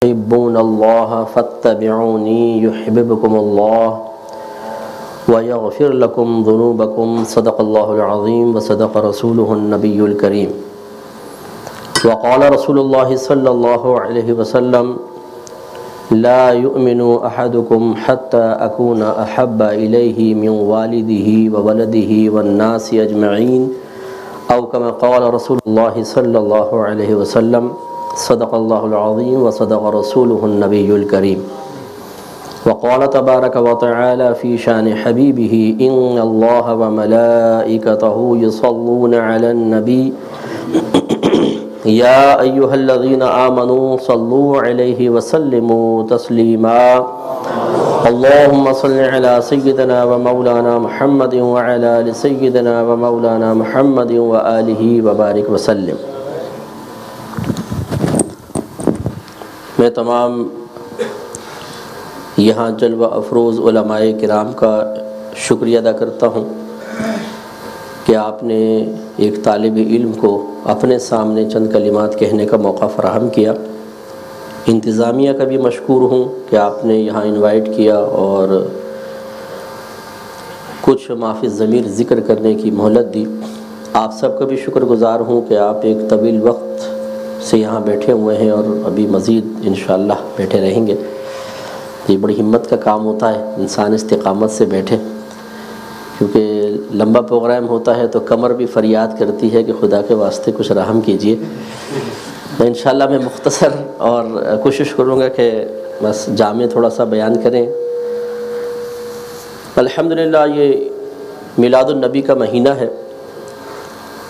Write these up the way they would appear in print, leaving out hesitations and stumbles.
تحبون اللہ فاتبعونی یحببکم اللہ ویغفر لکم ذنوبکم صدق اللہ العظیم وصدق رسولہ النبی الکریم وقال رسول اللہ صلی اللہ علیہ وسلم لا یؤمن احدکم حتی اکون احب الیہ من والدہ وولدہ والناس اجمعین او کما قال رسول اللہ صلی اللہ علیہ وسلم صدق اللہ العظیم وصدق رسولہ النبی الکریم وقال تبارک وتعالی فی شان حبیبہ ان اللہ وملائکتہ یصلون علی النبی یا ایہا الذین آمنوا صلوا علیہ وسلموا تسلیما اللہم صل علی سیدنا ومولانا محمد وعلی آل سیدنا ومولانا محمد وآلہ وبارک وسلم۔ میں تمام یہاں جلوہ افروز علماء کرام کا شکریہ ادا کرتا ہوں کہ آپ نے ایک طالب علم کو اپنے سامنے چند کلمات کہنے کا موقع فراہم کیا۔ انتظامیہ کا بھی مشکور ہوں کہ آپ نے یہاں انوائٹ کیا اور کچھ معافی ضمیر ذکر کرنے کی مہلت دی۔ آپ سب کا بھی شکر گزار ہوں کہ آپ ایک طویل وقت سے یہاں بیٹھے ہوئے ہیں اور ابھی مزید انشاءاللہ بیٹھے رہیں گے۔ یہ بڑی ہمت کا کام ہوتا ہے انسان استقامت سے بیٹھے، کیونکہ لمبا پروگرام ہوتا ہے تو کمر بھی فریاد کرتی ہے کہ خدا کے واسطے کچھ رحم کیجئے۔ انشاءاللہ میں مختصر اور کوشش کروں گا کہ بس جامع تھوڑا سا بیان کریں۔ الحمدللہ یہ میلاد النبی کا مہینہ ہے،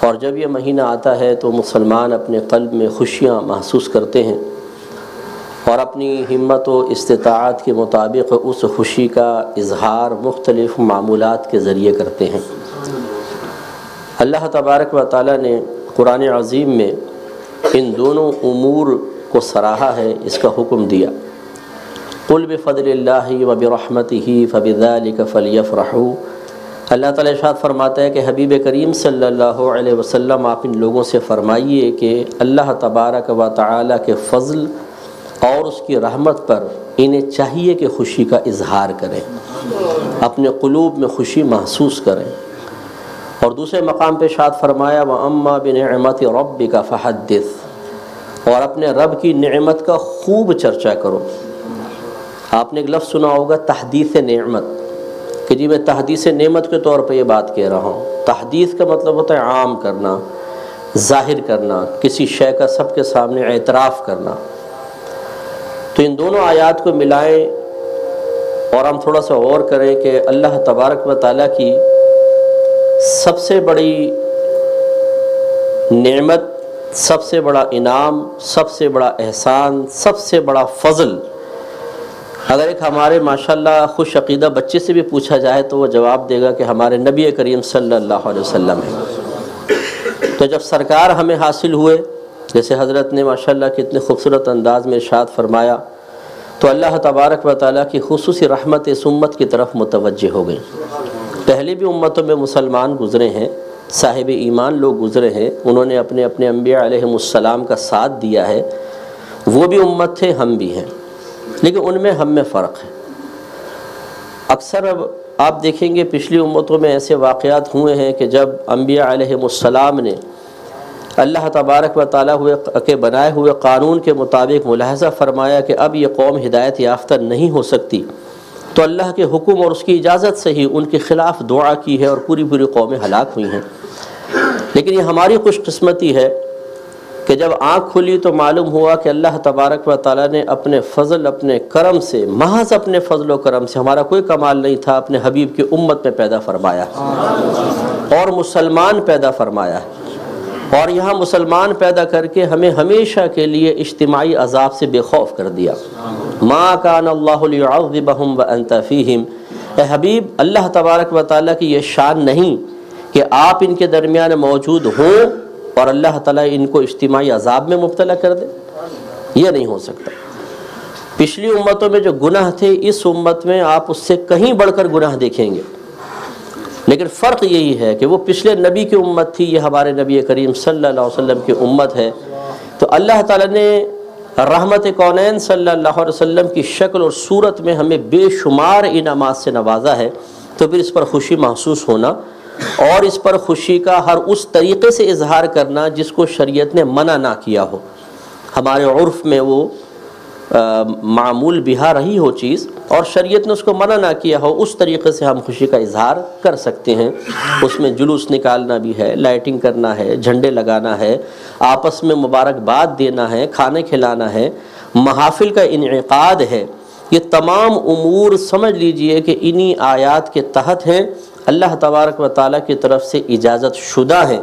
اور جب یہ مہینہ آتا ہے تو مسلمان اپنے قلب میں خوشیاں محسوس کرتے ہیں اور اپنی ہمت و استطاعت کے مطابق اس خوشی کا اظہار مختلف معمولات کے ذریعے کرتے ہیں۔ اللہ تبارک و تعالیٰ نے قرآن عظیم میں ان دونوں امور کو سراہا ہے، اس کا حکم دیا۔ قل بفضل اللہ وبرحمتہ فبذلک فلیفرحوا۔ اللہ تعالیٰ ارشاد فرماتا ہے کہ حبیب کریم صلی اللہ علیہ وسلم آپ ان لوگوں سے فرمائیے کہ اللہ تبارک و تعالیٰ کے فضل اور اس کی رحمت پر انہیں چاہیے کہ خوشی کا اظہار کریں، اپنے قلوب میں خوشی محسوس کریں۔ اور دوسرے مقام پہ ارشاد فرمایا وَأَمَّا بِنِعْمَةِ رَبِّكَ فَحَدِّثْ، اور اپنے رب کی نعمت کا خوب چرچا کرو۔ آپ نے ایک لفظ سنا ہوگا تحدیث نعمت، کہ جی میں تحدیث نعمت کے طور پہ یہ بات کہہ رہا ہوں۔ تحدیث کا مطلب ہوتا ہے عام کرنا، ظاہر کرنا، کسی شے کا سب کے سامنے اعتراف کرنا۔ تو ان دونوں آیات کو ملائیں اور ہم تھوڑا سا غور کریں کہ اللہ تبارک و تعالیٰ کی سب سے بڑی نعمت، سب سے بڑا انعام، سب سے بڑا احسان، سب سے بڑا فضل، اگر ایک ہمارے ماشاءاللہ خوش عقیدہ بچے سے بھی پوچھا جائے تو وہ جواب دے گا کہ ہمارے نبی کریم صلی اللہ علیہ وسلم ہے۔ تو جب سرکار ہمیں حاصل ہوئے، جیسے حضرت نے ماشاءاللہ کتنے خوبصورت انداز میں ارشاد فرمایا، تو اللہ تبارک و تعالیٰ کی خصوصی رحمت اس امت کی طرف متوجہ ہو گئی۔ پہلے بھی امتوں میں مسلمان گزرے ہیں، صاحب ایمان لوگ گزرے ہیں، انہوں نے اپنے اپنے انبیاء علیہم السلام کا ساتھ دیا ہے، وہ بھی امت تھے، ہم بھی ہیں، لیکن ان میں ہم میں فرق ہے۔ اکثر اب آپ دیکھیں گے پچھلی امتوں میں ایسے واقعات ہوئے ہیں کہ جب انبیاء علیہم السلام نے اللہ تبارک و تعالیٰ کے بنائے ہوئے قانون کے مطابق ملاحظہ فرمایا کہ اب یہ قوم ہدایت یافتہ نہیں ہو سکتی، تو اللہ کے حکم اور اس کی اجازت سے ہی ان کے خلاف دعا کی ہے اور پوری پوری قومیں ہلاک ہوئی ہیں۔ لیکن یہ ہماری خوش قسمتی ہے کہ جب آنکھ کھلی تو معلوم ہوا کہ اللہ تبارک و تعالیٰ نے اپنے فضل، اپنے کرم سے، محض اپنے فضل و کرم سے، ہمارا کوئی کمال نہیں تھا، اپنے حبیب کی امت میں پیدا فرمایا اور مسلمان پیدا فرمایا، اور یہاں مسلمان پیدا کر کے ہمیں ہمیشہ کے لیے اجتماعی عذاب سے بے خوف کر دیا۔ ما کان اللہ لیعذبہم وانت فیہم، اے حبیب اللہ تبارک و تعالیٰ کی یہ شان نہیں کہ آپ ان کے درمیان موجود ہوں اور اللہ تعالیٰ ان کو اجتماعی عذاب میں مبتلا کر دے، یہ نہیں ہو سکتا۔ پچھلی امتوں میں جو گناہ تھے، اس امت میں آپ اس سے کہیں بڑھ کر گناہ دیکھیں گے، لیکن فرق یہی ہے کہ وہ پچھلے نبی کی امت تھی، یہ ہمارے نبی کریم صلی اللہ علیہ وسلم کی امت ہے۔ تو اللہ تعالیٰ نے رحمت کونین صلی اللہ علیہ وسلم کی شکل اور صورت میں ہمیں بے شمار انعامات سے نوازا ہے، تو پھر اس پر خوشی محسوس ہونا اور اس پر خوشی کا ہر اس طریقے سے اظہار کرنا جس کو شریعت نے منع نہ کیا ہو، ہمارے عرف میں وہ معمول بہا رہی ہو چیز اور شریعت نے اس کو منع نہ کیا ہو، اس طریقے سے ہم خوشی کا اظہار کر سکتے ہیں۔ اس میں جلوس نکالنا بھی ہے، لائٹنگ کرنا ہے، جھنڈے لگانا ہے، آپس میں مبارکباد دینا ہے، کھانے کھلانا ہے، محافل کا انعقاد ہے۔ یہ تمام امور سمجھ لیجئے کہ انہی آیات کے تحت ہیں، اللہ تبارک و تعالیٰ کی طرف سے اجازت شدہ ہیں،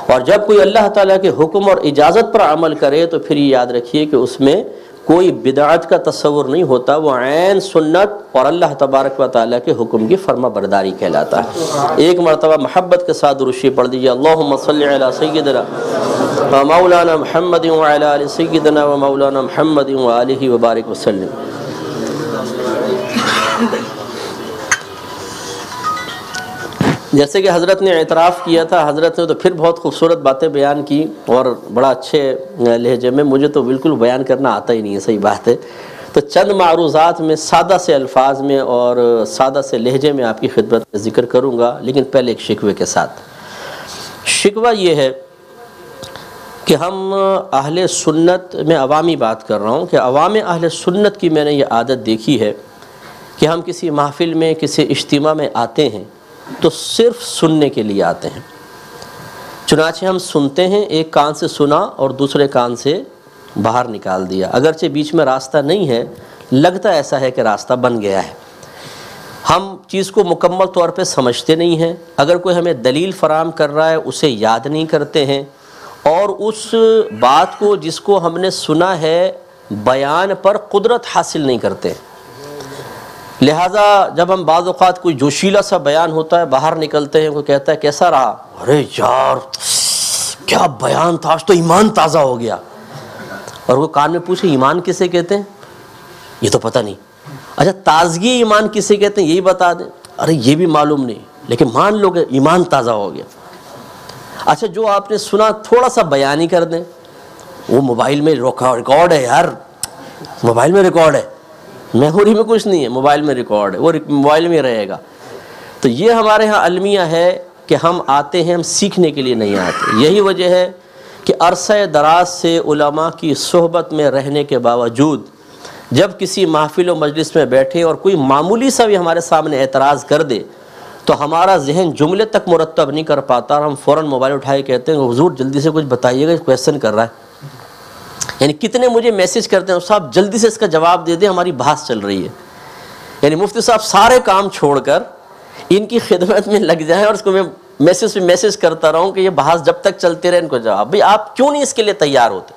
اور جب کوئی اللہ تعالیٰ کے حکم اور اجازت پر عمل کرے تو پھر یہ یاد رکھیے کہ اس میں کوئی بدعت کا تصور نہیں ہوتا، وہ عین سنت اور اللہ تبارک و تعالیٰ کے حکم کی فرما برداری کہلاتا ہے۔ ایک مرتبہ محبت کے ساتھ درود شریف پڑھ دیجیے، اللہم صلی علی سیدنا و مولانا محمد وعلی آل سیدنا و مولانا محمد وآلہ وبارک وسلم۔ جیسے کہ حضرت نے اعتراف کیا تھا، حضرت نے تو پھر بہت خوبصورت باتیں بیان کی اور بڑا اچھے لہجے میں، مجھے تو بالکل بیان کرنا آتا ہی نہیں ہے، صحیح بات ہے، تو چند معروضات میں سادہ سے الفاظ میں اور سادہ سے لہجے میں آپ کی خدمت میں ذکر کروں گا، لیکن پہلے ایک شکوے کے ساتھ۔ شکوہ یہ ہے کہ ہم اہل سنت میں عوامی بات کر رہا ہوں کہ عوام اہل سنت کی میں نے یہ عادت دیکھی ہے کہ ہم کسی محفل میں کسی اجتماع میں آتے ہیں تو صرف سننے کے لیے آتے ہیں، چنانچہ ہم سنتے ہیں، ایک کان سے سنا اور دوسرے کان سے باہر نکال دیا، اگرچہ بیچ میں راستہ نہیں ہے، لگتا ایسا ہے کہ راستہ بن گیا ہے۔ ہم چیز کو مکمل طور پہ سمجھتے نہیں ہیں، اگر کوئی ہمیں دلیل فراہم کر رہا ہے اسے یاد نہیں کرتے ہیں، اور اس بات کو جس کو ہم نے سنا ہے بیان پر قدرت حاصل نہیں کرتے۔ لہٰذا جب ہم بعض اوقات کوئی جوشیلا سا بیان ہوتا ہے، باہر نکلتے ہیں، کوئی کہتا ہے کیسا رہا، ارے یار کیا بیان تھا، آج تو ایمان تازہ ہو گیا، اور وہ کان میں پوچھے ایمان کسے کہتے ہیں، یہ تو پتہ نہیں، اچھا تازگی ایمان کسے کہتے ہیں یہی بتا دیں، ارے یہ بھی معلوم نہیں، لیکن مان لو کہ ایمان تازہ ہو گیا۔ اچھا جو آپ نے سنا تھوڑا سا بیان ہی کر دیں، وہ موبائل میں ریکارڈ ہے یار، موبائل میں ریکارڈ ہے، میموری میں کچھ نہیں ہے، موبائل میں ریکارڈ ہے، وہ موبائل میں رہے گا۔ تو یہ ہمارے ہاں المیہ ہے کہ ہم آتے ہیں، ہم سیکھنے کے لیے نہیں آتے۔ یہی وجہ ہے کہ عرصہ دراز سے علماء کی صحبت میں رہنے کے باوجود جب کسی محفل و مجلس میں بیٹھے اور کوئی معمولی سا بھی ہمارے سامنے اعتراض کر دے تو ہمارا ذہن جملے تک مرتب نہیں کر پاتا، اور ہم فوراً موبائل اٹھائے کہتے ہیں حضور جلدی سے کچھ بتائیے گا، کویسچن کر رہا ہے، یعنی کتنے مجھے میسج کرتے ہیں صاحب جلدی سے اس کا جواب دے دیں، ہماری بحث چل رہی ہے۔ یعنی مفتی صاحب سارے کام چھوڑ کر ان کی خدمت میں لگ جائیں اور اس کو میں میسج کرتا رہوں کہ یہ بحث جب تک چلتے رہے ان کو جواب، بھئی آپ کیوں نہیں اس کے لیے تیار ہوتے؟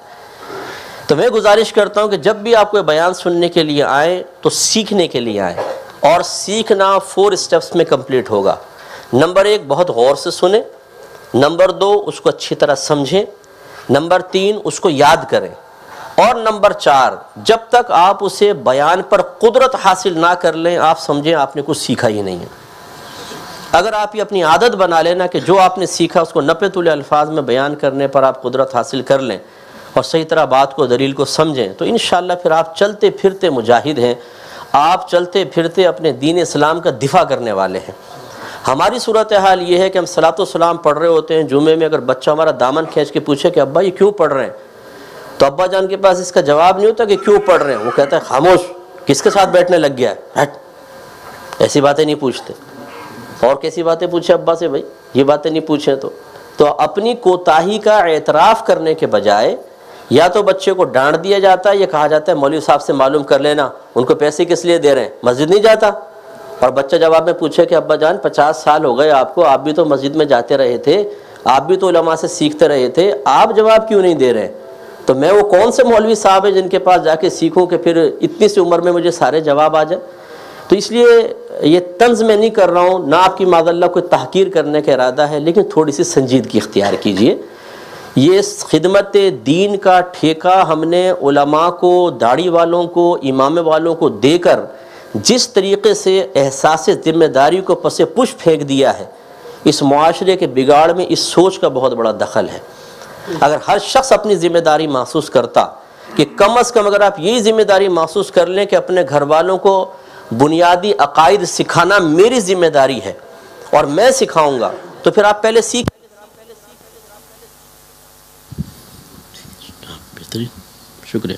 تو میں گزارش کرتا ہوں کہ جب بھی آپ کوئی بیان سننے کے لیے آئیں تو سیکھنے کے لیے آئیں، اور سیکھنا 4 اسٹیپس میں کمپلیٹ ہوگا۔ نمبر 1 بہت غور سے سنیں، نمبر 2 اس کو اچھی طرح سمجھیں، نمبر 3 اس کو یاد کریں، اور نمبر 4 جب تک آپ اسے بیان پر قدرت حاصل نہ کر لیں آپ سمجھیں آپ نے کچھ سیکھا ہی نہیں ہے۔ اگر آپ یہ اپنی عادت بنا لینا کہ جو آپ نے سیکھا اس کو نپے تلے الفاظ میں بیان کرنے پر آپ قدرت حاصل کر لیں اور صحیح طرح بات کو دلیل کو سمجھیں، تو انشاءاللہ پھر آپ چلتے پھرتے مجاہد ہیں، آپ چلتے پھرتے اپنے دین اسلام کا دفاع کرنے والے ہیں۔ ہماری صورتحال یہ ہے کہ ہم صلاۃ و سلام پڑھ رہے ہوتے ہیں، جمعے میں اگر بچہ ہمارا دامن کھینچ کے پوچھے کہ ابا یہ کیوں پڑھ رہے ہیں، تو ابا جان کے پاس اس کا جواب نہیں ہوتا کہ کیوں پڑھ رہے ہیں، وہ کہتا ہے خاموش کس کے ساتھ بیٹھنے لگ گیا ہے، ایسی باتیں نہیں پوچھتے۔ اور کیسی باتیں پوچھے ابا سے، بھائی یہ باتیں نہیں پوچھیں تو اپنی کوتاہی کا اعتراف کرنے کے بجائے یا تو بچے کو ڈانٹ دیا جاتا ہے، یہ کہا جاتا ہے مولوی صاحب سے معلوم کر لینا ان کو پیسے کس لیے دے رہے ہیں، مسجد نہیں جاتا، اور بچہ جواب میں پوچھے کہ ابا جان 50 سال ہو گئے آپ کو، آپ بھی تو مسجد میں جاتے رہے تھے، آپ بھی تو علماء سے سیکھتے رہے تھے، آپ جواب کیوں نہیں دے رہے؟ تو میں وہ کون سے مولوی صاحب ہیں جن کے پاس جا کے سیکھوں کہ پھر اتنی سی عمر میں مجھے سارے جواب آ جائے؟ تو اس لیے یہ طنز میں نہیں کر رہا ہوں، نہ آپ کی معاذ اللہ کوئی تحقیر کرنے کا ارادہ ہے، لیکن تھوڑی سی سنجیدگی اختیار کیجئے۔ یہ خدمت دین کا ٹھیکہ ہم نے علماء کو، داڑھی والوں کو، امام والوں کو دے کر جس طریقے سے احساس ذمہ داری کو پس پش پھینک دیا ہے، اس معاشرے کے بگاڑ میں اس سوچ کا بہت بڑا دخل ہے۔ اگر ہر شخص اپنی ذمہ داری محسوس کرتا کہ کم از کم اگر آپ یہی ذمہ داری محسوس کر لیں کہ اپنے گھر والوں کو بنیادی عقائد سکھانا میری ذمہ داری ہے اور میں سکھاؤں گا، تو پھر آپ پہلے سیکھ. بہترین، شکریہ.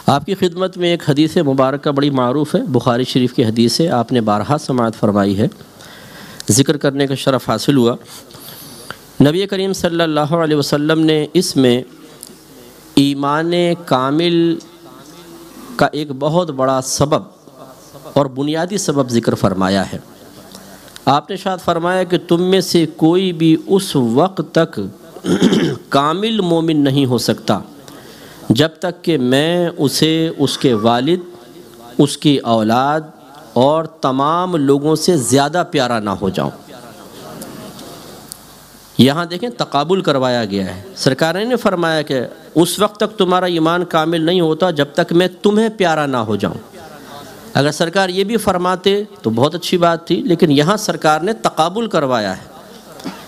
آپ کی خدمت میں ایک حدیث مبارکہ بڑی معروف ہے، بخاری شریف کی حدیث ہے، آپ نے بارہا سماعت فرمائی ہے، ذکر کرنے کا شرف حاصل ہوا. نبی کریم صلی اللہ علیہ وسلم نے اس میں ایمان کامل کا ایک بہت بڑا سبب اور بنیادی سبب ذکر فرمایا ہے. آپ نے ارشاد فرمایا کہ تم میں سے کوئی بھی اس وقت تک کامل مومن نہیں ہو سکتا جب تک کہ میں اسے اس کے والد، اس کی اولاد اور تمام لوگوں سے زیادہ پیارا نہ ہو جاؤں. یہاں دیکھیں تقابل کروایا گیا ہے. سرکار نے فرمایا کہ اس وقت تک تمہارا ایمان کامل نہیں ہوتا جب تک میں تمہیں پیارا نہ ہو جاؤں. اگر سرکار یہ بھی فرماتے تو بہت اچھی بات تھی، لیکن یہاں سرکار نے تقابل کروایا ہے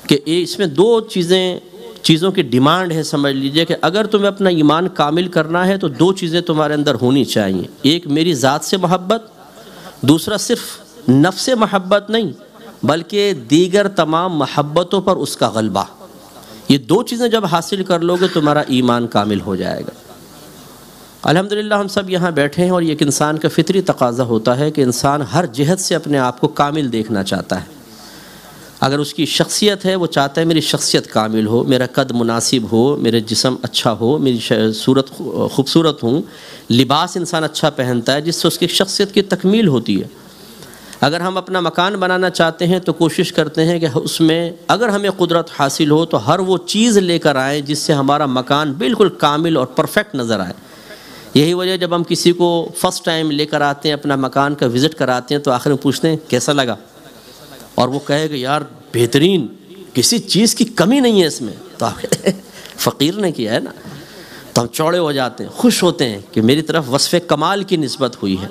کہ اس میں دو چیزوں کی ڈیمانڈ ہے. سمجھ لیجئے کہ اگر تمہیں اپنا ایمان کامل کرنا ہے تو دو چیزیں تمہارے اندر ہونی چاہیے. ایک میری ذات سے محبت، دوسرا صرف نفس سے محبت نہیں بلکہ دیگر تمام محبتوں پر اس کا غلبہ. یہ دو چیزیں جب حاصل کر لو گے تمہارا ایمان کامل ہو جائے گا. الحمدللہ ہم سب یہاں بیٹھے ہیں اور یہ ایک انسان کا فطری تقاضا ہوتا ہے کہ انسان ہر جہت سے اپنے آپ کو کامل دیکھنا چاہتا ہے. اگر اس کی شخصیت ہے وہ چاہتا ہے میری شخصیت کامل ہو، میرا قد مناسب ہو، میرے جسم اچھا ہو، میری صورت خوبصورت ہوں. لباس انسان اچھا پہنتا ہے جس سے اس کی شخصیت کی تکمیل ہوتی ہے. اگر ہم اپنا مکان بنانا چاہتے ہیں تو کوشش کرتے ہیں کہ اس میں اگر ہمیں قدرت حاصل ہو تو ہر وہ چیز لے کر آئیں جس سے ہمارا مکان بالکل کامل اور پرفیکٹ نظر آئے. یہی وجہ جب ہم کسی کو فرسٹ ٹائم لے کر آتے ہیں، اپنا مکان کا وزٹ کراتے ہیں تو آخر میں پوچھتے ہیں کیسا لگا، اور وہ کہے کہ یار بہترین، کسی چیز کی کمی نہیں ہے اس میں. تو آپ فقیر نے کیا ہے نا، تو ہم چوڑے ہو جاتے ہیں، خوش ہوتے ہیں کہ میری طرف وصف کمال کی نسبت ہوئی ہے.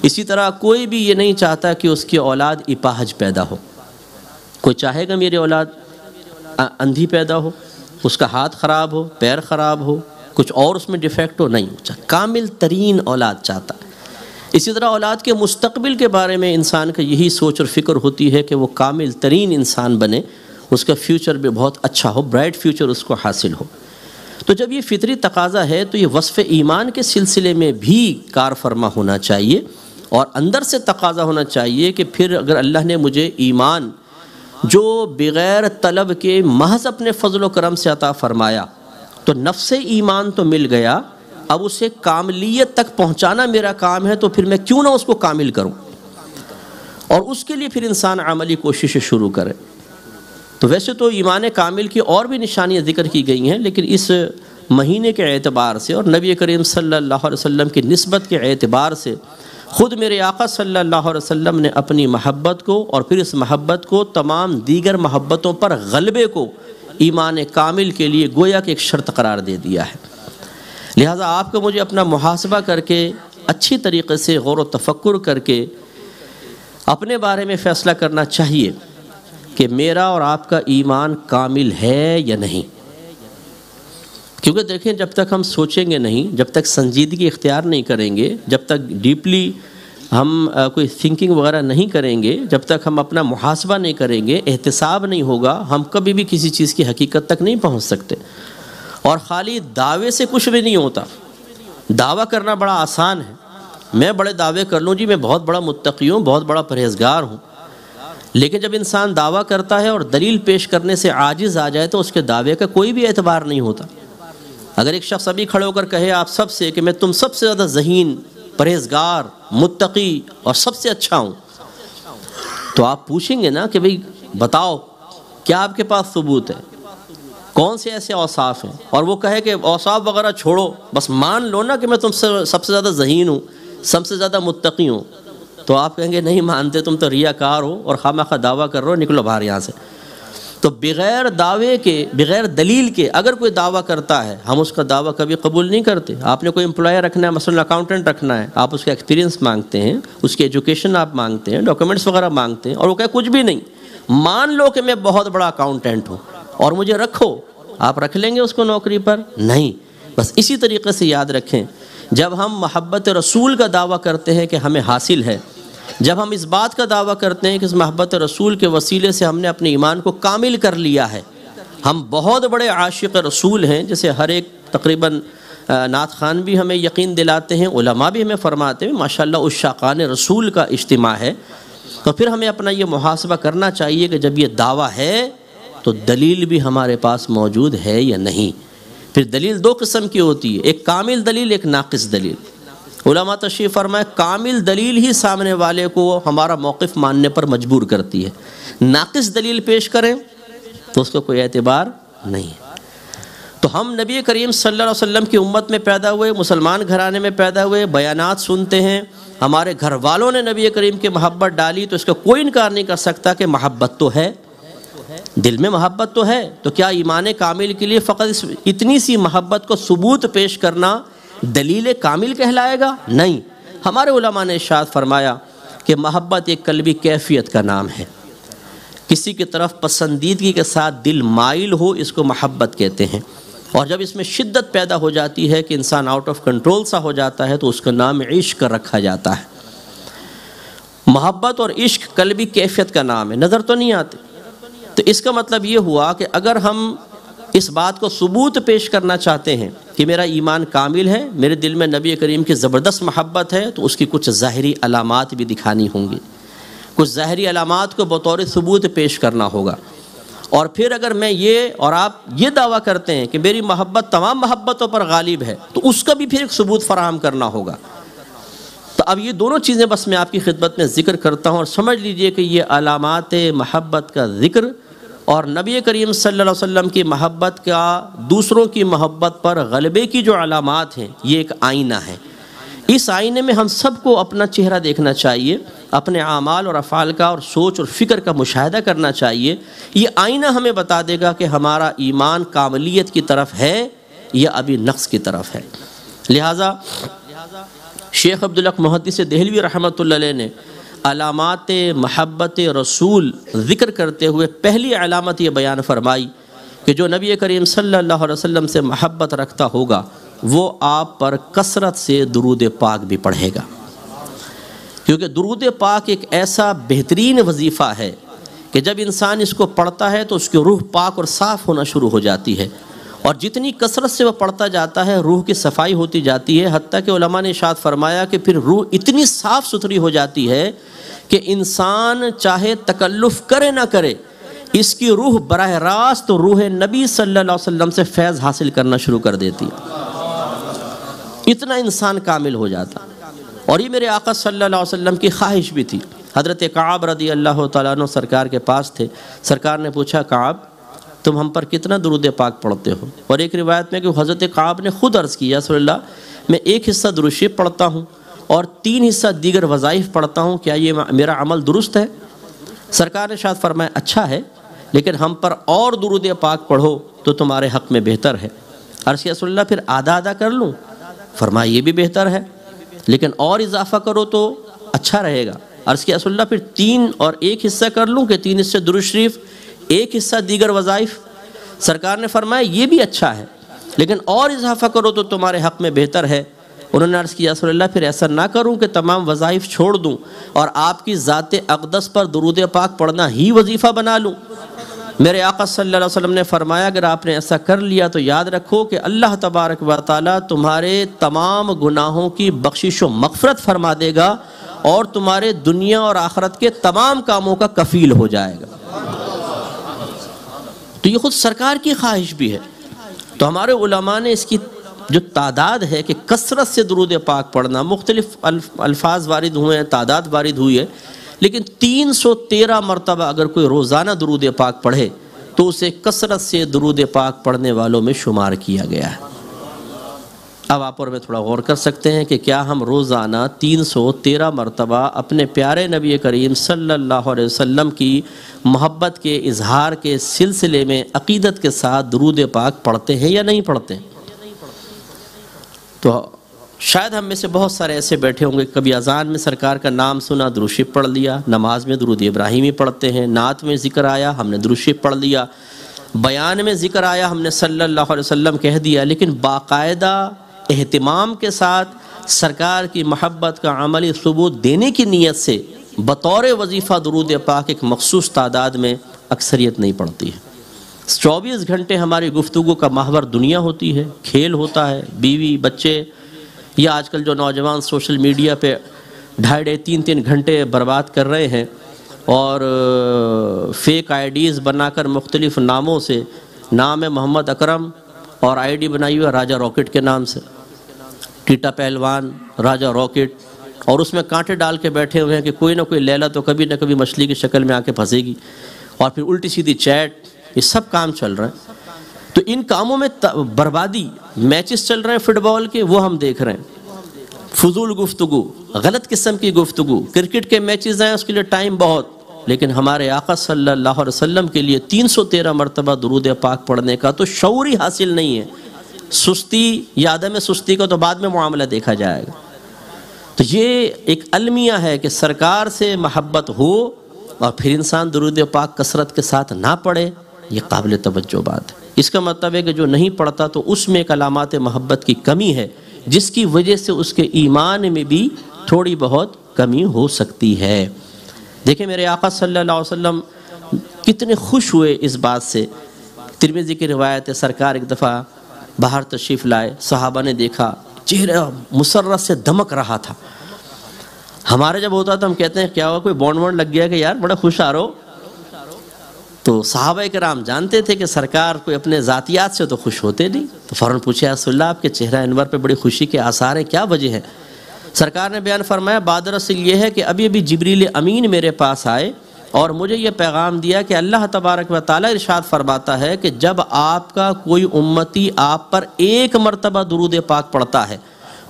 اسی طرح کوئی بھی یہ نہیں چاہتا کہ اس کی اولاد اپاہج پیدا ہو. کوئی چاہے گا میری اولاد اندھی پیدا ہو، اس کا ہاتھ خراب ہو، پیر خراب ہو، کچھ اور اس میں ڈیفیکٹ ہو؟ نہیں، کامل ترین اولاد چاہتا ہے. اسی طرح اولاد کے مستقبل کے بارے میں انسان کا یہی سوچ اور فکر ہوتی ہے کہ وہ کامل ترین انسان بنے، اس کا فیوچر بھی بہت اچھا ہو، برائٹ فیوچر اس کو حاصل ہو. تو جب یہ فطری تقاضا ہے تو یہ وصف ایمان کے سلسلے میں بھی کار فرما ہونا چاہیے اور اندر سے تقاضا ہونا چاہیے کہ پھر اگر اللہ نے مجھے ایمان جو بغیر طلب کے محض اپنے فضل و کرم سے عطا فرمایا تو نفس ایمان تو مل گیا، اب اسے کاملیت تک پہنچانا میرا کام ہے، تو پھر میں کیوں نہ اس کو کامل کروں، اور اس کے لیے پھر انسان عملی کوششیں شروع کرے. تو ویسے تو ایمان کامل کی اور بھی نشانیاں ذکر کی گئی ہیں، لیکن اس مہینے کے اعتبار سے اور نبی کریم صلی اللہ علیہ وسلم کی نسبت کے اعتبار سے خود میرے آقا صلی اللہ علیہ وسلم نے اپنی محبت کو اور پھر اس محبت کو تمام دیگر محبتوں پر غلبے کو ایمان کامل کے لیے گویا کہ ایک شرط قرار دے دیا ہے. لہٰذا آپ کو مجھے اپنا محاسبہ کر کے اچھی طریقے سے غور و تفکر کر کے اپنے بارے میں فیصلہ کرنا چاہیے کہ میرا اور آپ کا ایمان کامل ہے یا نہیں. کیونکہ دیکھیں جب تک ہم سوچیں گے نہیں، جب تک سنجیدگی اختیار نہیں کریں گے، جب تک ڈیپلی ہم کوئی تھنکنگ وغیرہ نہیں کریں گے، جب تک ہم اپنا محاسبہ نہیں کریں گے، احتساب نہیں ہوگا، ہم کبھی بھی کسی چیز کی حقیقت تک نہیں پہنچ سکتے. اور خالی دعوے سے کچھ بھی نہیں ہوتا. دعویٰ کرنا بڑا آسان ہے، میں بڑے دعوے کر لوں جی میں بہت بڑا متقی ہوں، بہت بڑا پرہیزگار ہوں، لیکن جب انسان دعویٰ کرتا ہے اور دلیل پیش کرنے سے عاجز آ جائے تو اس کے دعوے کا کوئی بھی اعتبار نہیں ہوتا. اگر ایک شخص ابھی کھڑے ہو کر کہے آپ سب سے کہ میں تم سب سے زیادہ ذہین، پرہیزگار، متقی اور سب سے اچھا ہوں، تو آپ پوچھیں گے نا کہ بھئی بتاؤ کیا آپ کے پاس ثبوت ہے، کون سے ایسے اوصاف ہیں؟ اور وہ کہے کہ اوصاف وغیرہ چھوڑو، بس مان لو نا کہ میں تم سے سب سے زیادہ ذہین ہوں، سب سے زیادہ متقی ہوں، تو آپ کہیں گے نہیں مانتے، تم تو ریاکار ہو اور خواہ دعویٰ کر رہے ہو، نکلو باہر یہاں سے. تو بغیر دعوے کے، بغیر دلیل کے اگر کوئی دعویٰ کرتا ہے ہم اس کا دعویٰ کبھی قبول نہیں کرتے. آپ نے کوئی امپلائر رکھنا ہے، مثلا اکاؤنٹنٹ رکھنا ہے، آپ اس کا ایکسپیرینس مانگتے ہیں، اس کی ایجوکیشن آپ مانگتے ہیں، ڈاکیومنٹس وغیرہ مانگتے ہیں، اور وہ کہے کچھ بھی نہیں، مان لو کہ میں بہت بڑا اکاؤنٹنٹ ہوں اور مجھے رکھو، آپ رکھ لیں گے اس کو نوکری پر؟ نہیں۔ بس اسی طریقے سے یاد رکھیں، جب ہم محبت رسول کا دعویٰ کرتے ہیں کہ ہمیں حاصل ہے، جب ہم اس بات کا دعویٰ کرتے ہیں کہ اس محبت رسول کے وسیلے سے ہم نے اپنے ایمان کو کامل کر لیا ہے، ہم بہت بڑے عاشق رسول ہیں، جیسے ہر ایک تقریباً نعت خوان بھی ہمیں یقین دلاتے ہیں، علماء بھی ہمیں فرماتے ہیں ماشاءاللہ عشاقان رسول کا اجتماع ہے، تو پھر ہمیں اپنا یہ محاسبہ کرنا چاہیے کہ جب یہ دعویٰ ہے تو دلیل بھی ہمارے پاس موجود ہے یا نہیں۔ پھر دلیل دو قسم کی ہوتی ہے، ایک کامل دلیل، ایک ناقص دلیل۔ علماء تشریح فرمائے کامل دلیل ہی سامنے والے کو ہمارا موقف ماننے پر مجبور کرتی ہے، ناقص دلیل پیش کریں تو اس کو کوئی اعتبار نہیں ہے۔ تو ہم نبی کریم صلی اللہ علیہ وسلم کی امت میں پیدا ہوئے، مسلمان گھرانے میں پیدا ہوئے، بیانات سنتے ہیں، ہمارے گھر والوں نے نبی کریم کی محبت ڈالی، تو اس کا کوئی انکار نہیں کر سکتا کہ محبت تو ہے، دل میں محبت تو ہے۔ تو کیا ایمان کامل کے لیے فقط اتنی سی محبت کو ثبوت پیش کرنا دلیل کامل کہلائے گا؟ نہیں۔ ہمارے علماء نے ارشاد فرمایا کہ محبت ایک قلبی کیفیت کا نام ہے، کسی کی طرف پسندیدگی کے ساتھ دل مائل ہو، اس کو محبت کہتے ہیں، اور جب اس میں شدت پیدا ہو جاتی ہے کہ انسان آؤٹ آف کنٹرول سا ہو جاتا ہے تو اس کا نام عشق رکھا جاتا ہے۔ محبت اور عشق قلبی کیفیت کا نام ہے، نظر تو نہیں آتے۔ تو اس کا مطلب یہ ہوا کہ اگر ہم اس بات کو ثبوت پیش کرنا چاہتے ہیں کہ میرا ایمان کامل ہے، میرے دل میں نبی کریم کی زبردست محبت ہے، تو اس کی کچھ ظاہری علامات بھی دکھانی ہوں گی، کچھ ظاہری علامات کو بطور ثبوت پیش کرنا ہوگا۔ اور پھر اگر میں یہ اور آپ یہ دعویٰ کرتے ہیں کہ میری محبت تمام محبتوں پر غالب ہے، تو اس کا بھی پھر ایک ثبوت فراہم کرنا ہوگا۔ تو اب یہ دونوں چیزیں بس میں آپ کی خدمت میں ذکر کرتا ہوں، اور سمجھ لیجئے کہ یہ علامات محبت کا ذکر اور نبی کریم صلی اللہ علیہ وسلم کی محبت کا دوسروں کی محبت پر غلبے کی جو علامات ہیں، یہ ایک آئینہ ہے۔ اس آئینے میں ہم سب کو اپنا چہرہ دیکھنا چاہیے، اپنے اعمال اور افعال کا اور سوچ اور فکر کا مشاہدہ کرنا چاہیے۔ یہ آئینہ ہمیں بتا دے گا کہ ہمارا ایمان کاملیت کی طرف ہے یا ابھی نقص کی طرف ہے۔ لہٰذا شیخ عبدالحق محدث دہلوی رحمۃ اللہ علیہ نے علامات محبت رسول ذکر کرتے ہوئے پہلی علامت یہ بیان فرمائی کہ جو نبی کریم صلی اللہ علیہ وسلم سے محبت رکھتا ہوگا وہ آپ پر کثرت سے درود پاک بھی پڑھے گا، کیونکہ درود پاک ایک ایسا بہترین وظیفہ ہے کہ جب انسان اس کو پڑھتا ہے تو اس کی روح پاک اور صاف ہونا شروع ہو جاتی ہے، اور جتنی کثرت سے وہ پڑھتا جاتا ہے روح کی صفائی ہوتی جاتی ہے، حتیٰ کہ علماء نے ارشاد فرمایا کہ پھر روح اتنی صاف ستھری ہو جاتی ہے کہ انسان چاہے تکلف کرے نہ کرے، اس کی روح براہ راست روح نبی صلی اللہ علیہ وسلم سے فیض حاصل کرنا شروع کر دیتی ہے، اتنا انسان کامل ہو جاتا۔ اور یہ میرے آقا صلی اللہ علیہ وسلم کی خواہش بھی تھی۔ حضرت کعب رضی اللہ تعالیٰ عنہ سرکار کے پاس تھے، سرکار نے پوچھا کعب تم ہم پر کتنا درود پاک پڑھتے ہو؟ اور ایک روایت میں کہ حضرت کعب نے خود عرض کیا رسول اللہ میں ایک حصہ درود شریف پڑھتا ہوں اور 3 حصہ دیگر وظائف پڑھتا ہوں، کیا یہ میرا عمل درست ہے؟ سرکار نے شاید فرمایا اچھا ہے، لیکن ہم پر اور درود پاک پڑھو تو تمہارے حق میں بہتر ہے۔ عرض کیا رسول اللہ پھر آدھا آدھا کر لوں؟ فرمایا یہ بھی بہتر ہے، لیکن اور اضافہ کرو تو اچھا رہے گا۔ عرض کیا رسول اللہ پھر 3 اور 1 حصہ کر لوں کہ 3 حصے درود شریف 1 حصہ دیگر وظائف؟ سرکار نے فرمایا یہ بھی اچھا ہے، لیکن اور اضافہ کرو تو تمہارے حق میں بہتر ہے۔ انہوں نے عرض کیا رسول اللہ پھر ایسا نہ کروں کہ تمام وظائف چھوڑ دوں اور آپ کی ذات اقدس پر درود پاک پڑھنا ہی وظیفہ بنا لوں؟ میرے آقا صلی اللہ علیہ وسلم نے فرمایا اگر آپ نے ایسا کر لیا تو یاد رکھو کہ اللہ تبارک و تعالیٰ تمہارے تمام گناہوں کی بخشش و مغفرت فرما دے گا اور تمہارے دنیا اور آخرت کے تمام کاموں کا کفیل ہو جائے گا۔ تو یہ خود سرکار کی خواہش بھی ہے۔ تو ہمارے علماء نے اس کی جو تعداد ہے کہ کثرت سے درود پاک پڑھنا، مختلف الفاظ وارد ہوئے ہیں، تعداد وارد ہوئی ہے، لیکن 313 مرتبہ اگر کوئی روزانہ درود پاک پڑھے تو اسے کثرت سے درود پاک پڑھنے والوں میں شمار کیا گیا ہے۔ اب آپ اور میں تھوڑا غور کر سکتے ہیں کہ کیا ہم روزانہ 313 مرتبہ اپنے پیارے نبی کریم صلی اللہ علیہ وسلم کی محبت کے اظہار کے سلسلے میں عقیدت کے ساتھ درود پاک پڑھتے ہیں یا نہیں پڑھتے ہیں؟ تو شاید ہم میں سے بہت سارے ایسے بیٹھے ہوں گے کبھی اذان میں سرکار کا نام سنا درود شریف پڑھ لیا، نماز میں درود ابراہیمی پڑھتے ہیں، نعت میں ذکر آیا ہم نے درود شریف پڑھ لیا، بیان میں ذکر آیا ہم نے صلی اللہ علیہ وسلم کہہ دیا، لیکن باقاعدہ اہتمام کے ساتھ سرکار کی محبت کا عملی ثبوت دینے کی نیت سے بطور وظیفہ درود پاک ایک مخصوص تعداد میں اکثریت نہیں پڑتی ہے۔ 24 گھنٹے ہماری گفتگو کا محور دنیا ہوتی ہے، کھیل ہوتا ہے، بیوی بچے، یا آج کل جو نوجوان سوشل میڈیا پہ 2.5 3 گھنٹے برباد کر رہے ہیں اور فیک آئی ڈیز بنا کر مختلف ناموں سے، نام ہے محمد اکرم اور آئی ڈی بنائی ہوئی ہے راجہ راکٹ کے نام سے، ٹیٹا پہلوان راجہ راکٹ، اور اس میں کانٹے ڈال کے بیٹھے ہوئے ہیں کہ کوئی نہ کوئی لیلا تو کبھی نہ کبھی مچھلی کی شکل میں آ کے پھنسے گی، اور پھر الٹی سیدھی چیٹ، یہ سب کام چل رہے ہیں۔ تو ان کاموں میں بربادی، میچز چل رہے ہیں فٹ بال کے، وہ ہم دیکھ رہے ہیں، فضول گفتگو، غلط قسم کی گفتگو، کرکٹ کے میچز ہیں اس کے لیے ٹائم بہت، لیکن ہمارے آقا صلی اللہ علیہ وسلم کے لیے 313 مرتبہ درود پاک پڑھنے کا تو شعور ہی حاصل نہیں ہے۔ سستی یا عدم سستی کا تو بعد میں معاملہ دیکھا جائے گا۔ تو یہ ایک المیہ ہے کہ سرکار سے محبت ہو اور پھر انسان درود پاک کثرت کے ساتھ نہ پڑھے، یہ قابل توجہ بات ہے۔ اس کا مطلب ہے کہ جو نہیں پڑھتا تو اس میں ایک علامات محبت کی کمی ہے، جس کی وجہ سے اس کے ایمان میں بھی تھوڑی بہت کمی ہو سکتی ہے۔ دیکھیں میرے آقا صلی اللہ علیہ وسلم کتنے خوش ہوئے اس بات سے۔ ترمذی کی روایت ہے، سرکار ایک دفعہ باہر تشریف لائے، صحابہ نے دیکھا چہرہ مسرت سے دمک رہا تھا۔ ہمارے جب ہوتا تو ہم کہتے ہیں کیا ہوا، کوئی بونڈ وونڈ لگ گیا کہ یار بڑا خوش آ رہا ہو؟ تو صحابہ کرام جانتے تھے کہ سرکار کوئی اپنے ذاتیات سے تو خوش ہوتے نہیں، تو فوراً پوچھا یا رسول اللہ آپ کے چہرہ انور پہ بڑی خوشی کے آثار ہیں، کیا وجہ ہے؟ سرکار نے بیان فرمایا بعد رسول یہ ہے کہ ابھی جبریل امین میرے پاس آئے اور مجھے یہ پیغام دیا کہ اللہ تبارک و تعالی ارشاد فرماتا ہے کہ جب آپ کا کوئی امتی آپ پر 1 مرتبہ درود پاک پڑھتا ہے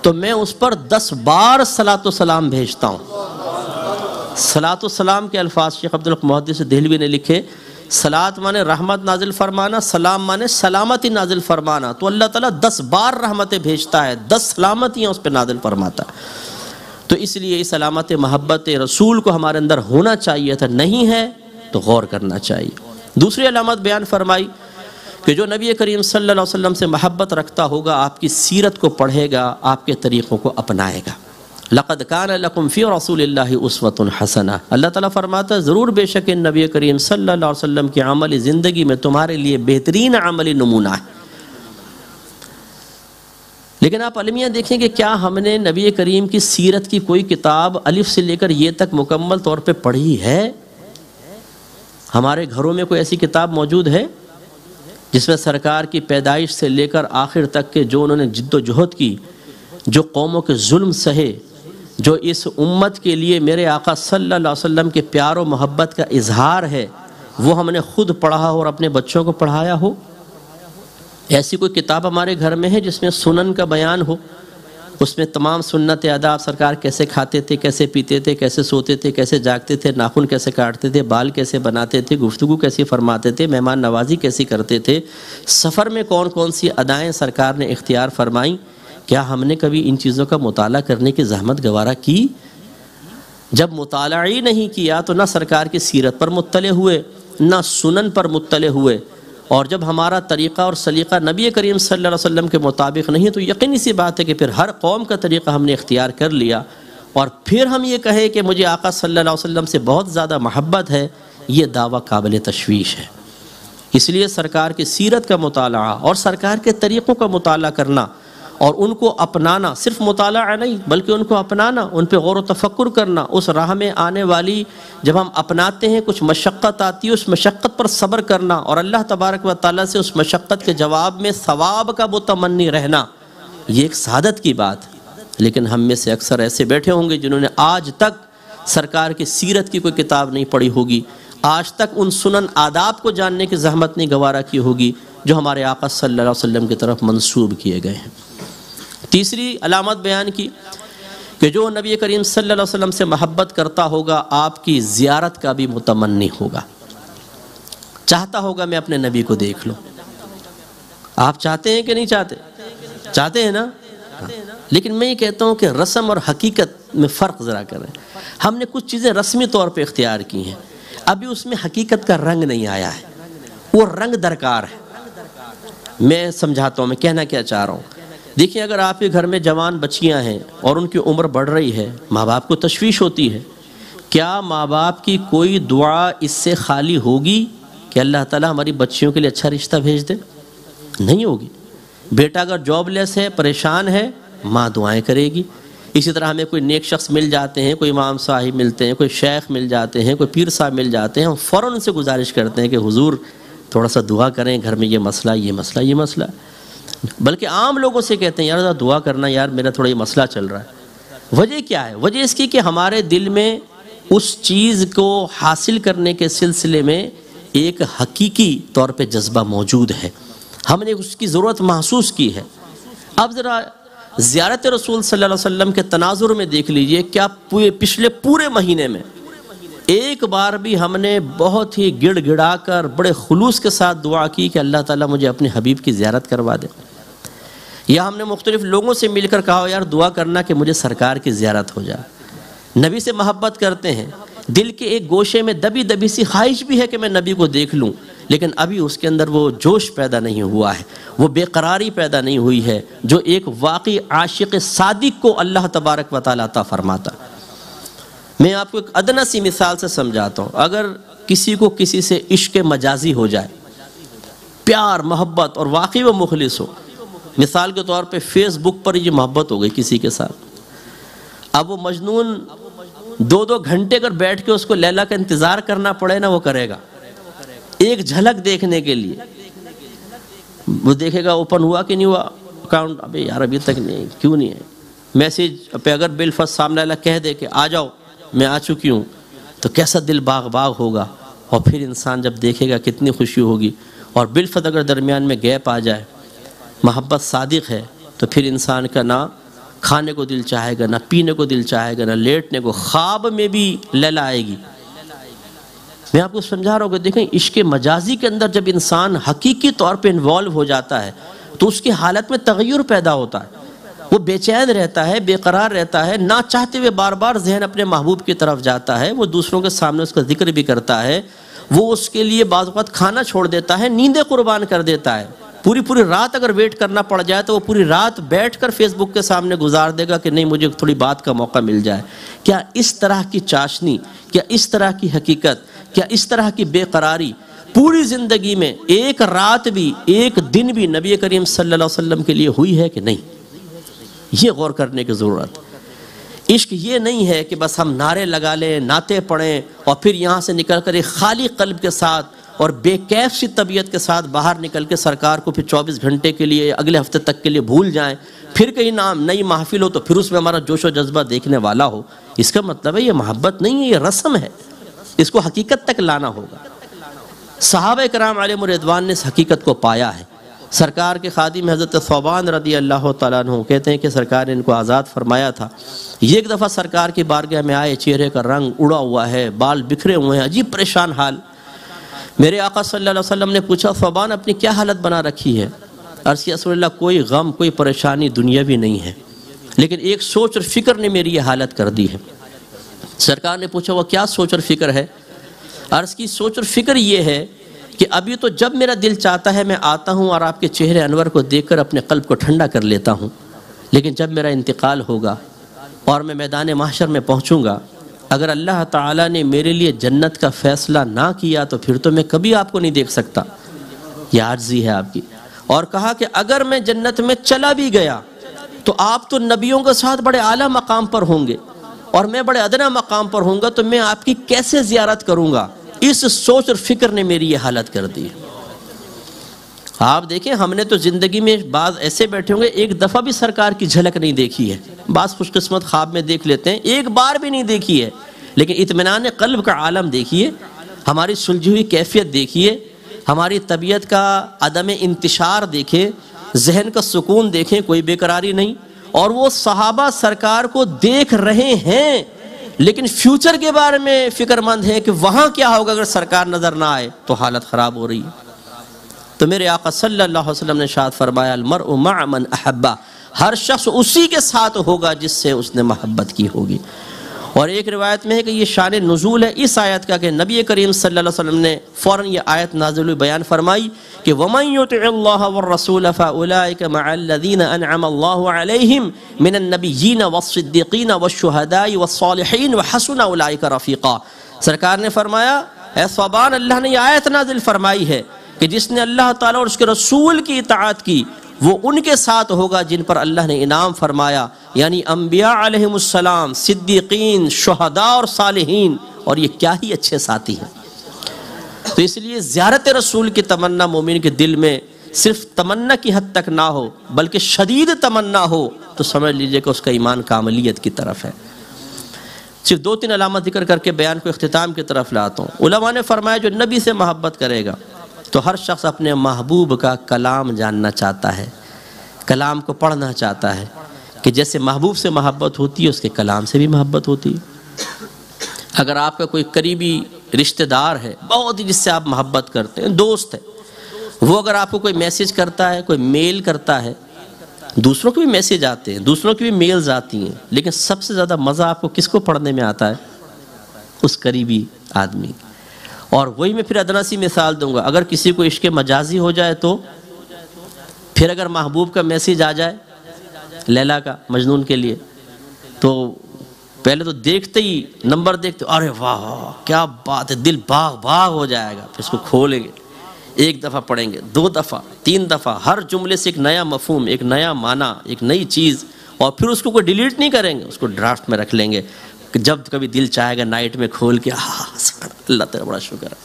تو میں اس پر 10 بار صلاۃ و سلام بھیجتا ہوں۔ صلاۃ و سلام کے الفاظ شیخ عبدالحق محدث دہلوی نے لکھے، صلاۃ مانے رحمت نازل فرمانا، سلام مانے سلامتی نازل فرمانا، تو اللہ تعالیٰ 10 بار رحمتیں بھیجتا ہے، 10 سلامتیاں اس پہ نازل فرماتا ہے۔ تو اس لیے اس علامت محبت رسول کو ہمارے اندر ہونا چاہیے تھا، نہیں ہے تو غور کرنا چاہیے۔ دوسری علامت بیان فرمائی کہ جو نبی کریم صلی اللہ علیہ وسلم سے محبت رکھتا ہوگا آپ کی سیرت کو پڑھے گا، آپ کے طریقوں کو اپنائے گا۔ لقد کان لکم فی رسول اللہ اسوۃ حسنہ، اللہ تعالیٰ فرماتا ہے ضرور بے شک ان نبی کریم صلی اللہ علیہ وسلم کی عملی زندگی میں تمہارے لیے بہترین عملی نمونہ ہے۔ لیکن آپ المیہ دیکھیں کہ کیا ہم نے نبی کریم کی سیرت کی کوئی کتاب الف سے لے کر یہ تک مکمل طور پہ پڑھی ہے؟ ہمارے گھروں میں کوئی ایسی کتاب موجود ہے جس میں سرکار کی پیدائش سے لے کر آخر تک کے جو انہوں نے جد و جہد کی، جو قوموں کے ظلم سہے، جو اس امت کے لیے میرے آقا صلی اللہ علیہ وسلم کے پیار و محبت کا اظہار ہے، وہ ہم نے خود پڑھا ہو اور اپنے بچوں کو پڑھایا ہو؟ ایسی کوئی کتاب ہمارے گھر میں ہے جس میں سنن کا بیان ہو، اس میں تمام سنت آداب، سرکار کیسے کھاتے تھے، کیسے پیتے تھے، کیسے سوتے تھے، کیسے جاگتے تھے، ناخن کیسے کاٹتے تھے، بال کیسے بناتے تھے، گفتگو کیسی فرماتے تھے، مہمان نوازی کیسی کرتے تھے، سفر میں کون کون سی ادائیں سرکار نے اختیار فرمائیں؟ کیا ہم نے کبھی ان چیزوں کا مطالعہ کرنے کی زحمت گوارا کی؟ جب مطالعہ ہی نہیں کیا تو نہ سرکار کی سیرت پر مطلع ہوئے، نہ سنن پر مطلع ہوئے، اور جب ہمارا طریقہ اور سلیقہ نبی کریم صلی اللہ علیہ وسلم کے مطابق نہیں تو یقینی سی بات ہے کہ پھر ہر قوم کا طریقہ ہم نے اختیار کر لیا، اور پھر ہم یہ کہیں کہ مجھے آقا صلی اللہ علیہ وسلم سے بہت زیادہ محبت ہے، یہ دعویٰ قابل تشویش ہے۔ اس لیے سرکار کی سیرت کا مطالعہ اور سرکار کے طریقوں کا مطالعہ کرنا اور ان کو اپنانا، صرف مطالعہ نہیں بلکہ ان کو اپنانا، ان پہ غور و تفکر کرنا، اس راہ میں آنے والی جب ہم اپناتے ہیں کچھ مشقت آتی ہے، اس مشقت پر صبر کرنا اور اللہ تبارک و تعالیٰ سے اس مشقت کے جواب میں ثواب کا متمنی رہنا، یہ ایک سعادت کی بات ہے۔ لیکن ہم میں سے اکثر ایسے بیٹھے ہوں گے جنہوں نے آج تک سرکار کی سیرت کی کوئی کتاب نہیں پڑھی ہوگی، آج تک ان سنن آداب کو جاننے کی زحمت نہیں گوارا کی ہوگی جو ہمارے آقا صلی اللہ علیہ وسلم کی طرف منسوب کیے گئے ہیں۔ تیسری علامت بیان کی کہ جو نبی کریم صلی اللہ علیہ وسلم سے محبت کرتا ہوگا آپ کی زیارت کا بھی متمنی ہوگا، چاہتا ہوگا میں اپنے نبی کو دیکھ لوں۔ آپ چاہتے ہیں کہ نہیں چاہتے؟ چاہتے ہیں نا؟ لیکن میں یہ کہتا ہوں کہ رسم اور حقیقت میں فرق ذرا کریں۔ ہم نے کچھ چیزیں رسمی طور پہ اختیار کی ہیں، ابھی اس میں حقیقت کا رنگ نہیں آیا ہے، وہ رنگ درکار ہے۔ میں سمجھاتا ہوں میں کہنا کیا چاہ رہا ہوں۔ دیکھیں اگر آپ کے گھر میں جوان بچیاں ہیں اور ان کی عمر بڑھ رہی ہے، ماں باپ کو تشویش ہوتی ہے، کیا ماں باپ کی کوئی دعا اس سے خالی ہوگی کہ اللہ تعالیٰ ہماری بچیوں کے لیے اچھا رشتہ بھیج دے؟ نہیں ہوگی۔ بیٹا اگر جاب لیس ہے، پریشان ہے، ماں دعائیں کرے گی۔ اسی طرح ہمیں کوئی نیک شخص مل جاتے ہیں، کوئی امام صاحب ملتے ہیں، کوئی شیخ مل جاتے ہیں، کوئی پیر صاحب مل جاتے ہیں، ہم فوراً ان سے گزارش کرتے ہیں کہ حضور تھوڑا سا دعا کریں، گھر میں یہ مسئلہ یہ مسئلہ یہ مسئلہ۔ بلکہ عام لوگوں سے کہتے ہیں یار دعا کرنا، یار میرا تھوڑا یہ مسئلہ چل رہا ہے۔ وجہ کیا ہے؟ وجہ اس کی کہ ہمارے دل میں اس چیز کو حاصل کرنے کے سلسلے میں ایک حقیقی طور پہ جذبہ موجود ہے، ہم نے اس کی ضرورت محسوس کی ہے۔ اب ذرا زیارت رسول صلی اللہ علیہ وسلم کے تناظر میں دیکھ لیجئے، کیا پچھلے پورے مہینے میں ایک بار بھی ہم نے بہت ہی گڑ گڑا کر بڑے خلوص کے ساتھ دعا کی کہ اللہ تعالیٰ مجھے اپنے حبیب کی زیارت کروا دے؟ یا ہم نے مختلف لوگوں سے مل کر کہا یار دعا کرنا کہ مجھے سرکار کی زیارت ہو جائے؟ نبی سے محبت کرتے ہیں، دل کے ایک گوشے میں دبی دبی سی خواہش بھی ہے کہ میں نبی کو دیکھ لوں، لیکن ابھی اس کے اندر وہ جوش پیدا نہیں ہوا ہے، وہ بے قراری پیدا نہیں ہوئی ہے جو ایک واقعی عاشق صادق کو اللہ تبارک و تعالیٰ عطا فرماتا۔ میں آپ کو ایک ادنی سی مثال سے سمجھاتا ہوں۔ اگر کسی کو کسی سے عشق مجازی ہو جائے، پیار محبت اور واقعی وہ مخلص ہو، مثال کے طور پہ فیس بک پر یہ محبت ہو گئی کسی کے ساتھ، اب وہ مجنون 2 گھنٹے اگر بیٹھ کے اس کو لیلا کا انتظار کرنا پڑے نا، وہ کرے گا ایک جھلک دیکھنے کے لیے۔ وہ دیکھے گا اوپن ہوا کہ نہیں ہوا اکاؤنٹ، ابے یار ابھی تک نہیں، کیوں نہیں ہے؟ میسیج پہ اگر بالفرض سامنے والا کہہ دے کہ آ جاؤ میں آ چکی ہوں، تو کیسا دل باغ باغ ہوگا، اور پھر انسان جب دیکھے گا کتنی خوشی ہوگی۔ اور بالفرض اگر درمیان میں گیپ آ جائے، محبت صادق ہے، تو پھر انسان کا نہ کھانے کو دل چاہے گا، نہ پینے کو دل چاہے گا، نہ لیٹنے کو، خواب میں بھی لیلا آئے گی۔ میں آپ کو سمجھا رہا ہوں کہ دیکھیں عشق مجازی کے اندر جب انسان حقیقی طور پہ انوالو ہو جاتا ہے تو اس کی حالت میں تغیر پیدا ہوتا ہے، وہ بے چین رہتا ہے، بے قرار رہتا ہے، نہ چاہتے ہوئے بار بار ذہن اپنے محبوب کی طرف جاتا ہے، وہ دوسروں کے سامنے اس کا ذکر بھی کرتا ہے، وہ اس کے لیے بعض اوقات کھانا چھوڑ دیتا ہے، نیندیں قربان کر دیتا ہے، پوری رات اگر ویٹ کرنا پڑ جائے تو وہ پوری رات بیٹھ کر فیس بک کے سامنے گزار دے گا کہ نہیں مجھے تھوڑی بات کا موقع مل جائے۔ کیا اس طرح کی چاشنی، کیا اس طرح کی حقیقت، کیا اس طرح کی بے قراری پوری زندگی میں ایک رات بھی ایک دن بھی نبی کریم صلی اللہ علیہ وسلم کے لیے ہوئی ہے کہ نہیں؟ یہ غور کرنے کی ضرورت۔ عشق یہ نہیں ہے کہ بس ہم نعرے لگا لیں، نعتیں پڑھیں اور پھر یہاں سے نکل کر ایک خالی قلب کے ساتھ اور بے کیف سی طبیعت کے ساتھ باہر نکل کے سرکار کو پھر 24 گھنٹے کے لیے اگلے ہفتے تک کے لیے بھول جائیں، پھر کہیں نئی محفل ہو تو پھر اس میں ہمارا جوش و جذبہ دیکھنے والا ہو۔ اس کا مطلب ہے یہ محبت نہیں ہے، یہ رسم ہے، اس کو حقیقت تک لانا ہوگا۔ صحابہ کرام علیہم رضوان نے اس حقیقت کو پایا ہے۔ سرکار کے خادم حضرت ثوبان رضی اللہ تعالیٰ عنہ کہتے ہیں کہ سرکار نے ان کو آزاد فرمایا تھا۔ یہ ایک دفعہ سرکار کی بارگاہ میں آئے، چہرے کا رنگ اڑا ہوا ہے، بال بکھرے ہوئے ہیں، عجیب پریشان حال۔ میرے آقا صلی اللہ علیہ وسلم نے پوچھا ثوبان اپنی کیا حالت بنا رکھی ہے؟ عرض کیا رسول اللہ کوئی غم کوئی پریشانی دنیاوی نہیں ہے، لیکن ایک سوچ اور فکر نے میری یہ حالت کر دی ہے۔ سرکار نے پوچھا وہ کیا سوچ اور فکر ہے؟ عرض کی سوچ اور فکر یہ ہے کہ ابھی تو جب میرا دل چاہتا ہے میں آتا ہوں اور آپ کے چہرے انور کو دیکھ کر اپنے قلب کو ٹھنڈا کر لیتا ہوں، لیکن جب میرا انتقال ہوگا اور میں میدان محشر میں پہنچوں گا، اگر اللہ تعالیٰ نے میرے لیے جنت کا فیصلہ نہ کیا تو پھر تو میں کبھی آپ کو نہیں دیکھ سکتا۔ یہ عاجزی ہے آپ کی۔ اور کہا کہ اگر میں جنت میں چلا بھی گیا تو آپ تو نبیوں کے ساتھ بڑے اعلیٰ مقام پر ہوں گے اور میں بڑے ادنا مقام پر ہوں گا، تو میں آپ کی کیسے زیارت کروں گا؟ اس سوچ اور فکر نے میری یہ حالت کر دی۔ آپ دیکھیں ہم نے تو زندگی میں بعض ایسے بیٹھے ہوں گے ایک دفعہ بھی سرکار کی جھلک نہیں دیکھی ہے، بعض خوش قسمت خواب میں دیکھ لیتے ہیں، ایک بار بھی نہیں دیکھی ہے، لیکن اطمینان قلب کا عالم دیکھیے، ہماری سلجھی ہوئی کیفیت دیکھیے، ہماری طبیعت کا عدم انتشار دیکھیں، ذہن کا سکون دیکھیں، کوئی بے قراری نہیں۔ اور وہ صحابہ سرکار کو دیکھ رہے ہیں لیکن فیوچر کے بارے میں فکر مند ہے کہ وہاں کیا ہوگا اگر سرکار نظر نہ آئے تو حالت خراب ہو رہی ہے۔ تو میرے آقا صلی اللہ علیہ وسلم نے ارشاد فرمایا المرء مع من احبہ، ہر شخص اسی کے ساتھ ہوگا جس سے اس نے محبت کی ہوگی۔ اور ایک روایت میں ہے کہ یہ شان نزول ہے اس آیت کا کہ نبی کریم صلی اللہ علیہ وسلم نے فوراً یہ آیت نازل ہوئی بیان فرمائی کہ وَمَن يُطِعِ اللَّهَ وَالرَّسُولَ فَأُولَٰئِكَ مَعَ الَّذِينَ أَنْعَمَ اللَّهُ عَلَيْهِمْ مِنَ النَّبِيِّينَ وَالصِّدِّيقِينَ وَالشُّهَدَاءِ وَالصَّالِحِينَ وَحَسُنَ أُولَٰئِكَ رَفِيقًا۔ سرکار نے فرمایا اے صوبان، اللہ نے یہ آیت نازل فرمائی ہے کہ جس نے اللہ تعالیٰ اور اس کے رسول کی اطاعت کی وہ ان کے ساتھ ہوگا جن پر اللہ نے انعام فرمایا، یعنی انبیاء علیہم السلام، صدیقین، شہداء اور صالحین، اور یہ کیا ہی اچھے ساتھی ہیں۔ تو اس لیے زیارت رسول کی تمنا مومن کے دل میں صرف تمنا کی حد تک نہ ہو بلکہ شدید تمنا ہو تو سمجھ لیجئے کہ اس کا ایمان کاملیت کی طرف ہے۔ صرف 2-3 علامات ذکر کر کے بیان کو اختتام کی طرف لاتا ہوں۔ علماء نے فرمایا جو نبی سے محبت کرے گا تو ہر شخص اپنے محبوب کا کلام جاننا چاہتا ہے، کلام کو پڑھنا چاہتا ہے، کہ جیسے محبوب سے محبت ہوتی ہے اس کے کلام سے بھی محبت ہوتی ہے۔ اگر آپ کا کوئی قریبی رشتہ دار ہے بہت ہی جس سے آپ محبت کرتے ہیں، دوست ہے، وہ اگر آپ کو کوئی میسیج کرتا ہے، کوئی میل کرتا ہے، دوسروں کے بھی میسیج آتے ہیں، دوسروں کی بھی میلز آتی ہیں، لیکن سب سے زیادہ مزہ آپ کو کس کو پڑھنے میں آتا ہے؟ اس قریبی آدمی۔ اور وہی میں پھر ادنا سی مثال دوں گا، اگر کسی کو عشق مجازی ہو جائے تو پھر اگر محبوب کا میسیج آ جائے لیلا کا مجنون کے لیے تو پہلے تو دیکھتے ہی نمبر دیکھتے ارے واہ کیا بات ہے، دل باغ باغ ہو جائے گا، پھر اس کو کھولیں گے، 1 دفعہ پڑھیں گے، 2 دفعہ، 3 دفعہ، ہر جملے سے ایک نیا مفہوم، ایک نیا معنی، ایک نئی چیز، اور پھر اس کو کوئی ڈیلیٹ نہیں کریں گے، اس کو ڈرافٹ میں رکھ لیں گے، جب کبھی دل چاہے گا نائٹ میں کھول کے اللہ تیرا بڑا شکر ہے۔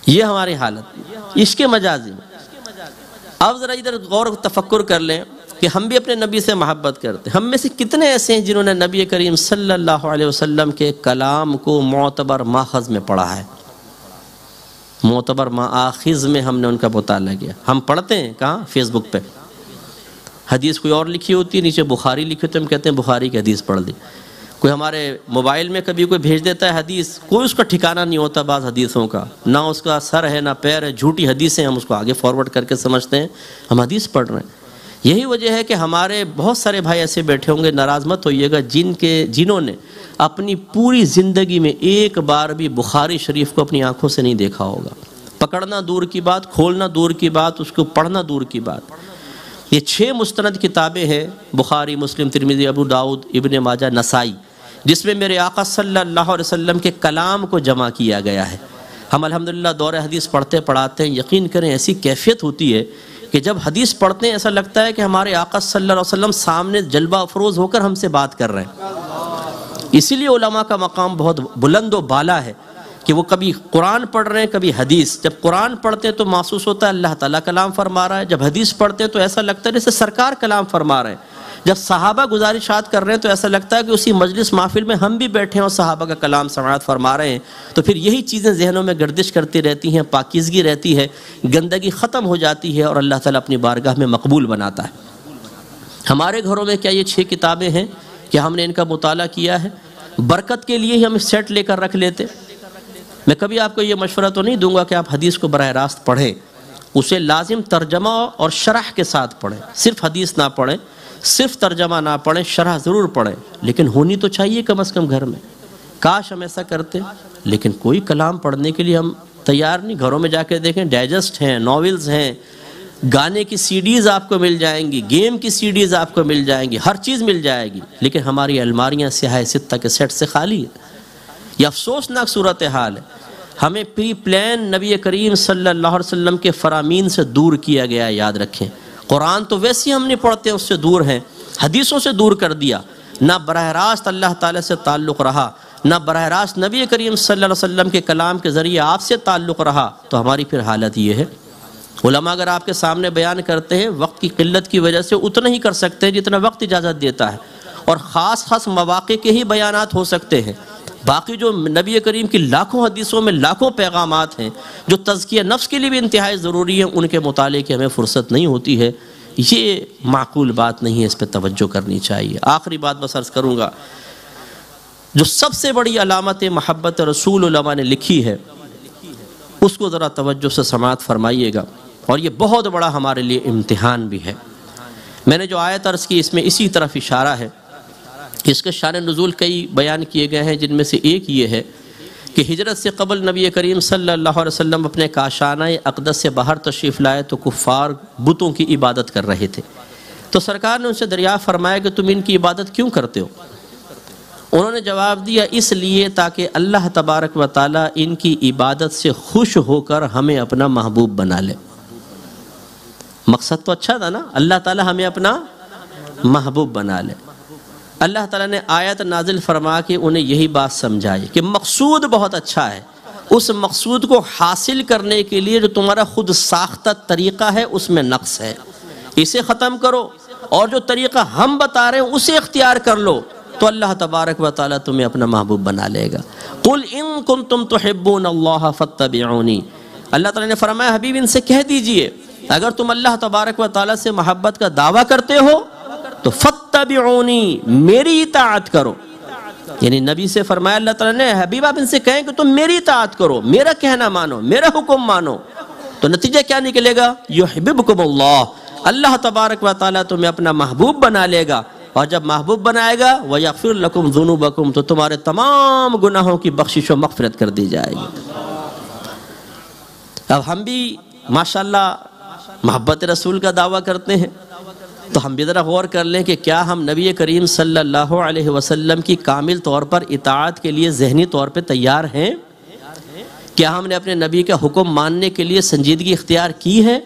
یہ ہماری حالت عشق مجازی میں۔ اب ذرا ادھر غور و تفکر کر لیں کہ ہم بھی اپنے نبی سے محبت کرتے ہیں۔ ہم میں سے کتنے ایسے ہیں جنہوں نے نبی کریم صلی اللہ علیہ وسلم کے کلام کو معتبر ماخذ میں پڑھا ہے؟ معتبر ماخذ میں ہم نے ان کا مطالعہ کیا۔ ہم پڑھتے ہیں کہاں؟ فیس بک پہ حدیث کوئی اور لکھی ہوتی ہے، نیچے بخاری لکھی ہوتی ہے، ہم کہتے ہیں بخاری کی حدیث پڑھ دی۔ کوئی ہمارے موبائل میں کبھی کوئی بھیج دیتا ہے حدیث، کوئی اس کا ٹھکانہ نہیں ہوتا بعض حدیثوں کا، نہ اس کا سر ہے نہ پیر ہے، جھوٹی حدیثیں، ہم اس کو آگے فارورڈ کر کے سمجھتے ہیں ہم حدیث پڑھ رہے ہیں۔ یہی وجہ ہے کہ ہمارے بہت سارے بھائی ایسے بیٹھے ہوں گے، ناراض مت ہوئیے گا، جنہوں نے اپنی پوری زندگی میں ایک بار بھی بخاری شریف کو اپنی آنکھوں سے نہیں دیکھا ہوگا۔ پکڑنا دور کی بات، کھولنا دور کی بات، اس کو پڑھنا دور کی بات۔ یہ 6 مستند کتابیں ہیں، بخاری، مسلم، ترمذی، ابو داؤد، ابن ماجہ، نسائی، جس میں میرے آقا صلی اللہ علیہ وسلم کے کلام کو جمع کیا گیا ہے۔ ہم الحمدللہ دور حدیث پڑھتے پڑھاتے ہیں، یقین کریں ایسی کیفیت ہوتی ہے کہ جب حدیث پڑھتے ہیں ایسا لگتا ہے کہ ہمارے آقا صلی اللہ علیہ وسلم سامنے جلوہ افروز ہو کر ہم سے بات کر رہے ہیں۔ اسی لیے علماء کا مقام بہت بلند و بالا ہے کہ وہ کبھی قرآن پڑھ رہے ہیں کبھی حدیث۔ جب قرآن پڑھتے ہیں تو محسوس ہوتا ہے اللہ تعالیٰ کلام فرما رہا ہے، جب حدیث پڑھتے ہیں تو ایسا لگتا ہے جیسے سرکار کلام فرما رہے ہیں، جب صحابہ گزارشات کر رہے ہیں تو ایسا لگتا ہے کہ اسی مجلس محفل میں ہم بھی بیٹھے ہیں اور صحابہ کا کلام سماعت فرما رہے ہیں۔ تو پھر یہی چیزیں ذہنوں میں گردش کرتی رہتی ہیں، پاکیزگی رہتی ہے، گندگی ختم ہو جاتی ہے اور اللہ تعالیٰ اپنی بارگاہ میں مقبول بناتا ہے۔ ہمارے گھروں میں کیا یہ 6 کتابیں ہیں کہ ہم نے ان کا مطالعہ کیا ہے؟ برکت کے لیے ہی ہم سیٹ لے کر رکھ لیتے۔ میں کبھی آپ کو یہ مشورہ تو نہیں دوں گا کہ آپ حدیث کو براہ راست پڑھیں، اسے لازم ترجمہ اور شرح کے ساتھ پڑھیں، صرف حدیث نہ پڑھیں، صرف ترجمہ نہ پڑھیں، شرح ضرور پڑھیں، لیکن ہونی تو چاہیے کم از کم گھر میں۔ کاش ہم ایسا کرتے، لیکن کوئی کلام پڑھنے کے لیے ہم تیار نہیں۔ گھروں میں جا کے دیکھیں، ڈائجسٹ ہیں، ناولز ہیں، گانے کی CDs آپ کو مل جائیں گی، گیم کی CDs آپ کو مل جائیں گی، ہر چیز مل جائے گی، لیکن ہماری الماریاں سیاہ ستہ کے سیٹ سے خالی ہیں۔ یہ افسوسناک صورتحال ہے۔ ہمیں پری پلان نبی کریم صلی اللہ علیہ وسلم کے فرامین سے دور کیا گیا ہے، یاد رکھیں۔ قرآن تو ویسے ہم نہیں پڑھتے، اس سے دور ہیں، حدیثوں سے دور کر دیا، نہ براہ راست اللہ تعالیٰ سے تعلق رہا، نہ براہ راست نبی کریم صلی اللہ علیہ وسلم کے کلام کے ذریعے آپ سے تعلق رہا، تو ہماری پھر حالت یہ ہے۔ علماء اگر آپ کے سامنے بیان کرتے ہیں، وقت کی قلت کی وجہ سے اتنا ہی کر سکتے ہیں جتنا وقت اجازت دیتا ہے، اور خاص مواقع کے ہی بیانات ہو سکتے ہیں۔ باقی جو نبی کریم کی لاکھوں حدیثوں میں لاکھوں پیغامات ہیں جو تزکیہ نفس کے لیے بھی انتہائی ضروری ہیں، ان کے مطالعے کی ہمیں فرصت نہیں ہوتی ہے۔ یہ معقول بات نہیں ہے، اس پہ توجہ کرنی چاہیے۔ آخری بات بس عرض کروں گا، جو سب سے بڑی علامت محبت رسول علماء نے لکھی ہے اس کو ذرا توجہ سے سماعت فرمائیے گا، اور یہ بہت بڑا ہمارے لیے امتحان بھی ہے۔ میں نے جو آیت عرض کی اس میں اسی طرف اشارہ ہے اس کے شان نزول کئی بیان کیے گئے ہیں، جن میں سے ایک یہ ہے کہ ہجرت سے قبل نبی کریم صلی اللہ علیہ وسلم اپنے کاشانہ اقدس سے باہر تشریف لائے تو کفار بتوں کی عبادت کر رہے تھے، تو سرکار نے ان سے دریافت فرمایا کہ تم ان کی عبادت کیوں کرتے ہو؟ انہوں نے جواب دیا، اس لیے تاکہ اللہ تبارک و تعالیٰ ان کی عبادت سے خوش ہو کر ہمیں اپنا محبوب بنا لے۔ مقصد تو اچھا تھا نا، اللہ تعالیٰ ہمیں اپنا محبوب بنا لے۔ اللہ تعالیٰ نے آیت نازل فرما کے انہیں یہی بات سمجھائی کہ مقصود بہت اچھا ہے، اس مقصود کو حاصل کرنے کے لیے جو تمہارا خود ساختہ طریقہ ہے اس میں نقص ہے، اسے ختم کرو، اور جو طریقہ ہم بتا رہے ہیں اسے اختیار کر لو، تو اللہ تبارک و تعالیٰ تمہیں اپنا محبوب بنا لے گا۔ قُلْ إِن كُنتُمْ تُحِبُّونَ اللَّهَ فَاتَّبِعُونِي، اللہ تعالیٰ نے فرمایا حبیب ان سے کہہ دیجئے اگر تم اللہ تبارک و تعالیٰ سے محبت کا دعویٰ کرتے ہو تو فَاتَّبِعُونِی، میری اطاعت کرو۔ یعنی نبی سے فرمایا اللہ تعالیٰ نے حبیب آپ ان سے کہیں کہ تم میری اطاعت کرو، میرا کہنا مانو، میرا حکم مانو، تو نتیجہ کیا نکلے گا؟ یحببکم اللہ، اللہ تبارک و تعالیٰ تمہیں اپنا محبوب بنا لے گا، اور جب محبوب بنائے گا وَيَغْفِرْ لَكُمْ ذُنُوبَكُمْ، تو تمہارے تمام گناہوں کی بخشش و مغفرت کر دی جائے گی۔ اب ہم بھی ماشاءاللہ محبت رسول کا دعویٰ کرتے ہیں، تو ہم بھی ذرا غور کر لیں کہ کیا ہم نبی کریم صلی اللہ علیہ وسلم کی کامل طور پر اطاعت کے لیے ذہنی طور پہ تیار ہیں؟ کیا ہم نے اپنے نبی کا حکم ماننے کے لیے سنجیدگی اختیار کی ہے؟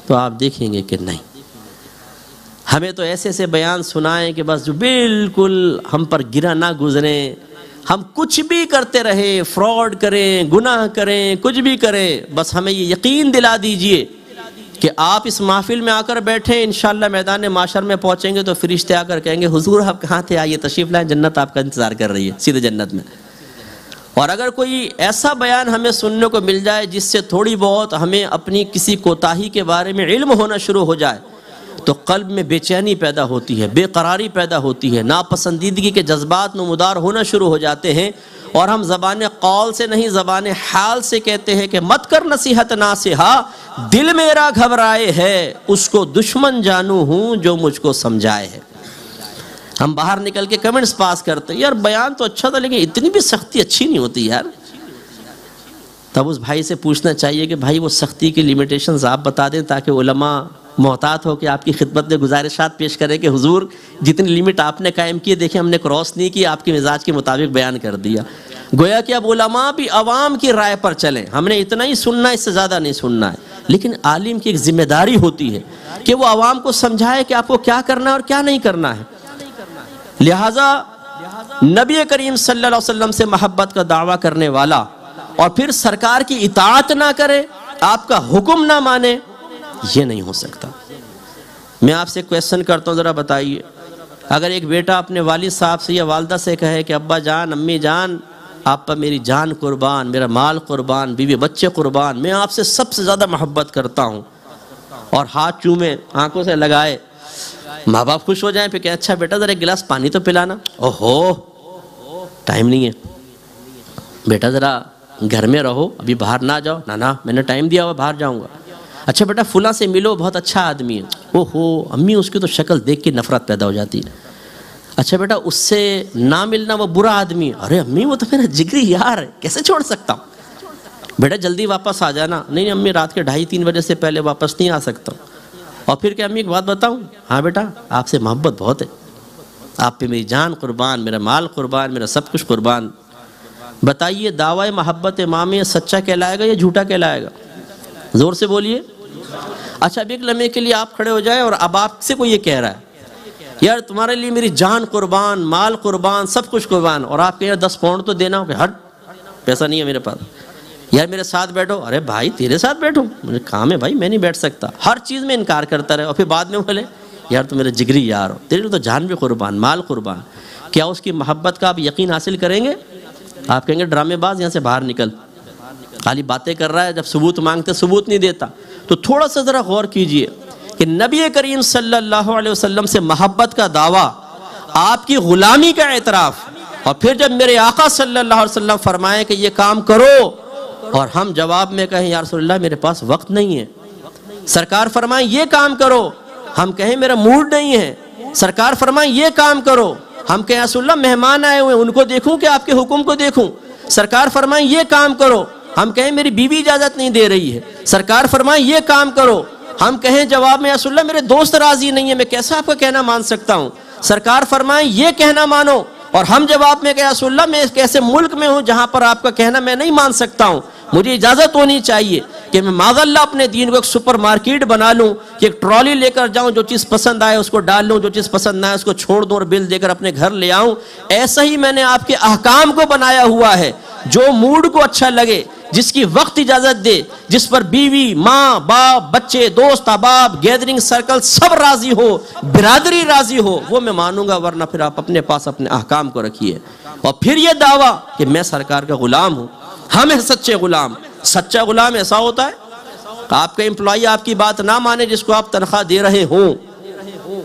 تو آپ دیکھیں گے کہ نہیں۔ ہمیں تو ایسے ایسے بیان سنائیں کہ بس جو بالکل ہم پر گرا نہ گزریں، ہم کچھ بھی کرتے رہے، فراڈ کریں، گناہ کریں، کچھ بھی کریں، بس ہمیں یہ یقین دلا دیجئے کہ آپ اس محفل میں آ کر بیٹھیں، انشاءاللہ میدان معاشر میں پہنچیں گے تو فرشتے آ کر کہیں گے حضور آپ کہاں تھے، آئیے تشریف لائیں، جنت آپ کا انتظار کر رہی ہے، سیدھے جنت میں۔ اور اگر کوئی ایسا بیان ہمیں سننے کو مل جائے جس سے تھوڑی بہت ہمیں اپنی کسی کوتاہی کے بارے میں علم ہونا شروع ہو جائے تو قلب میں بے چینی پیدا ہوتی ہے، بے قراری پیدا ہوتی ہے، ناپسندیدگی کے جذبات نمودار ہونا شروع ہو جاتے ہیں، اور ہم زبان قول سے نہیں زبان حال سے کہتے ہیں کہ مت کر نصیحت ناصحا، دل میرا گھبرائے ہے، اس کو دشمن جانوں ہوں جو مجھ کو سمجھائے ہے۔ ہم باہر نکل کے کمنٹس پاس کرتے ہیں یار بیان تو اچھا تھا لیکن اتنی بھی سختی اچھی نہیں ہوتی یار۔ تب اس بھائی سے پوچھنا چاہیے کہ بھائی وہ سختی کی لیمیٹیشنز آپ بتا دیں تاکہ علماء محتاط ہو کہ آپ کی خدمت میں گزارشات پیش کریں کہ حضور جتنی لیمٹ آپ نے قائم کی دیکھیں ہم نے کراس نہیں کی، آپ کے مزاج کے مطابق بیان کر دیا۔ گویا کہ اب علماء بھی عوام کی رائے پر چلیں، ہم نے اتنا ہی سننا ہے، اس سے زیادہ نہیں سننا ہے، لیکن عالم کی ایک ذمہ داری ہوتی ہے کہ وہ عوام کو سمجھائے کہ آپ کو کیا کرنا ہے اور کیا نہیں کرنا ہے۔ لہٰذا نبی کریم صلی اللہ علیہ وسلم سے محبت کا دعویٰ کرنے والا اور پھر سرکار کی اطاعت نہ کرے، آپ کا حکم نہ مانے، یہ نہیں ہو سکتا۔ میں آپ سے کویسچن کرتا ہوں، ذرا بتائیے اگر ایک بیٹا اپنے والد صاحب سے یا والدہ سے کہے کہ ابا جان امی جان آپ پر میری جان قربان، میرا مال قربان، بیوی بچے قربان، میں آپ سے سب سے زیادہ محبت کرتا ہوں، اور ہاتھ چومے آنکھوں سے لگائے، ماں باپ خوش ہو جائیں پھر کہ اچھا بیٹا ذرا ایک گلاس پانی تو پلانا، اوہو ٹائم نہیں ہے بیٹا ذرا گھر میں رہو ابھی باہر نہ جاؤ، نا میں نے ٹائم دیا ہوا باہر جاؤں گا، اچھا بیٹا فلاں سے ملو بہت اچھا آدمی ہے، اوہو امی اس کی تو شکل دیکھ کے نفرت پیدا ہو جاتی ہے، اچھا بیٹا اس سے نہ ملنا وہ برا آدمی ہے، ارے امی وہ تو میرا جگری یار ہے کیسے چھوڑ سکتا ہوں، بیٹا جلدی واپس آ جانا، نہیں امی رات کے 2:30-3 بجے سے پہلے واپس نہیں آ سکتا، اور پھر کہ امی ایک بات بتاؤں، ہاں بیٹا آپ سے محبت بہت ہے، آپ پہ میری جان قربان، میرا مال قربان، میرا سب کچھ قربان، بتائیے دعوی محبت ماں میں سچا کہلائے گا یا جھوٹا کہلائے گا؟ زور سے بولیے۔ اچھا اب ایک لمحے کے لیے آپ کھڑے ہو جائے اور اب آپ سے کوئی یہ کہہ رہا ہے یار تمہارے لیے میری جان قربان، مال قربان، سب کچھ قربان، اور آپ کہیں 10 پاؤنڈ تو دینا ہو کہ ہٹ پیسہ نہیں ہے میرے پاس، یار میرے ساتھ بیٹھو، ارے بھائی تیرے ساتھ بیٹھوں مجھے کام ہے بھائی میں نہیں بیٹھ سکتا، ہر چیز میں انکار کرتا رہے، اور پھر بعد میں بولے یار تو میرے جگری یار ہو، تیرے لیے تو جان بھی قربان، مال قربان، کیا اس کی محبت کا آپ یقین حاصل کریں گے؟ آپ کہیں گے ڈرامے باز یہاں سے باہر نکل، خالی باتیں کر رہا ہے، جب ثبوت مانگتے ثبوت نہیں دیتا۔ تو تھوڑا سا ذرا غور کیجئے کہ نبی کریم صلی اللہ علیہ وسلم سے محبت کا دعویٰ، آپ کی غلامی کا اعتراف، اور پھر جب میرے آقا صلی اللہ علیہ وسلم فرمائے کہ یہ کام کرو اور ہم جواب میں کہیں یا رسول اللہ میرے پاس وقت نہیں ہے، سرکار فرمائیں یہ کام کرو، ہم کہیں میرا موڈ نہیں ہے، سرکار فرمائیں یہ کام کرو، ہم کہیں رسول اللہ مہمان آئے ہوئے ان کو دیکھوں کہ آپ کے حکم کو دیکھوں؟ سرکار فرمائیں یہ کام کرو، ہم کہیں میری بیوی اجازت نہیں دے رہی ہے، سرکار فرمائیں یہ کام کرو، ہم کہیں جواب میں رسول اللہ میرے دوست راضی نہیں ہے، میں کیسا آپ کا کہنا مان سکتا ہوں؟ سرکار فرمائیں یہ کہنا مانو، اور ہم جواب میں کہ رسول اللہ میں ایک ایسے ملک میں ہوں جہاں پر آپ کا کہنا میں نہیں مان سکتا ہوں، مجھے اجازت ہونی چاہیے کہ میں معاذ اللہ اپنے دین کو ایک سپر مارکیٹ بنا لوں کہ ایک ٹرالی لے کر جاؤں، جو چیز پسند آئے اس کو ڈال لوں، جو چیز پسند نہ آئے اس کو چھوڑ دوں اور بل دے کر اپنے گھر لے آؤں۔ ایسا ہی میں نے آپ کے احکام کو بنایا ہوا ہے، جو موڈ کو اچھا لگے، جس کی وقت اجازت دے، جس پر بیوی، ماں، باپ، بچے، دوست، احباب، گیدرنگ سرکل سب راضی ہو، برادری راضی ہو، وہ میں مانوں گا، ورنہ پھر آپ اپنے پاس اپنے احکام کو رکھیے۔ اور پھر یہ دعویٰ کہ میں سرکار کا غلام ہوں، ہم ہیں سچے غلام۔ سچا غلام ایسا ہوتا ہے آپ کا امپلائی آپ کی بات نہ مانے، جس کو آپ تنخواہ دے رہے ہوں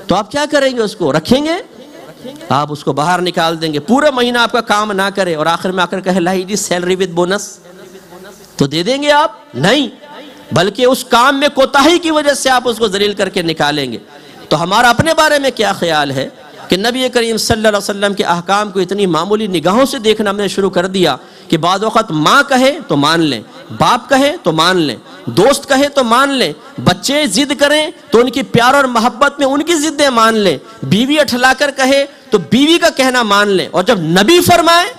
تو آپ کیا کریں گے؟ اس کو رکھیں گے؟ آپ اس کو باہر نکال دیں گے، پورا مہینہ آپ کا کام نہ کرے اور آخر میں آ کر کہے لائی جی سیلری وتھ بونس، تو دے دیں گے آپ؟ نہیں، بلکہ اس کام میں کوتاہی کی وجہ سے آپ اس کو ذلیل کر کے نکالیں گے۔ تو ہمارا اپنے بارے میں کیا خیال ہے کہ نبی کریم صلی اللہ علیہ وسلم کے احکام کو اتنی معمولی نگاہوں سے دیکھنا ہم نے شروع کر دیا کہ بعض وقت ماں کہے تو مان لیں، باپ کہے تو مان لیں، دوست کہے تو مان لیں، بچے ضد کریں تو ان کی پیار اور محبت میں ان کی ضدیں مان لیں، بیوی اٹھلا کر کہے تو بیوی کا کہنا مان لیں، اور جب نبی فرمائے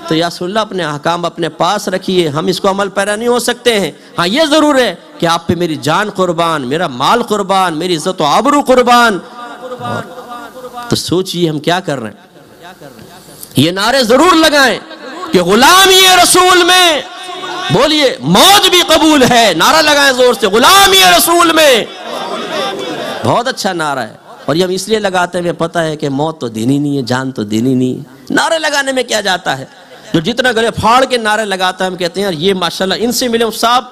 تو یا رسول اللہ اپنے احکام اپنے پاس رکھیے، ہم اس کو عمل پیرا نہیں ہو سکتے ہیں۔ ہاں یہ ضرور ہے کہ آپ پہ میری جان قربان، میرا مال قربان، میری عزت و آبرو قربان۔ تو سوچئے ہم کیا کر رہے ہیں؟ یہ نعرے ضرور لگائیں کہ غلامی رسول میں، بولیے موت بھی قبول ہے، نعرہ لگائیں زور سے، غلامی رسول میں۔ بہت اچھا نعرہ ہے، اور یہ ہم اس لیے لگاتے ہیں، ہمیں پتہ ہے کہ موت تو دینی نہیں ہے، جان تو دینی نہیں ہے۔ نعرے لگانے میں کیا جاتا ہے؟ جو جتنا گلے پھاڑ کے نعرے لگاتا ہے ہم کہتے ہیں یار یہ ماشاءاللہ ان سے ملے صاحب،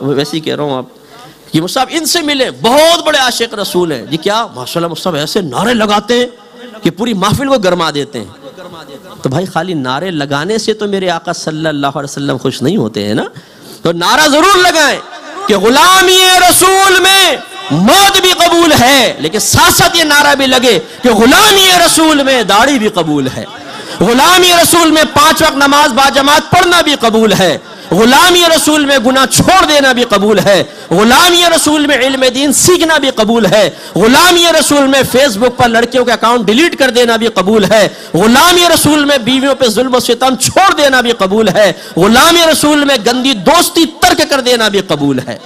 ویسے ہی کہہ رہا ہوں آپ کہ مصعب ان سے ملے، بہت بڑے عاشق رسول ہیں جی، کیا ماشاءاللہ مصعب ایسے نعرے لگاتے ہیں کہ پوری محفل کو گرما دیتے ہیں۔ تو بھائی خالی نعرے لگانے سے تو میرے آقا صلی اللہ علیہ وسلم خوش نہیں ہوتے ہیں نا، تو نعرہ ضرور لگائیں کہ غلامی رسول میں موت بھی قبول ہے، لیکن ساتھ ساتھ یہ نعرہ بھی لگے کہ غلامی رسول میں داڑھی بھی قبول ہے، غلامی رسول میں 5 وقت نماز با جماعت پڑھنا بھی قبول ہے، غلامی رسول میں گناہ چھوڑ دینا بھی قبول ہے، غلامی رسول میں علم دین سیکھنا بھی قبول ہے، غلامی رسول میں فیس بک پر لڑکیوں کے اکاؤنٹ ڈیلیٹ کر دینا بھی قبول ہے، غلامی رسول میں بیویوں پہ ظلم و ستم چھوڑ دینا بھی قبول ہے، غلامی رسول میں گندی دوستی ترک کر دینا بھی قبول ہے۔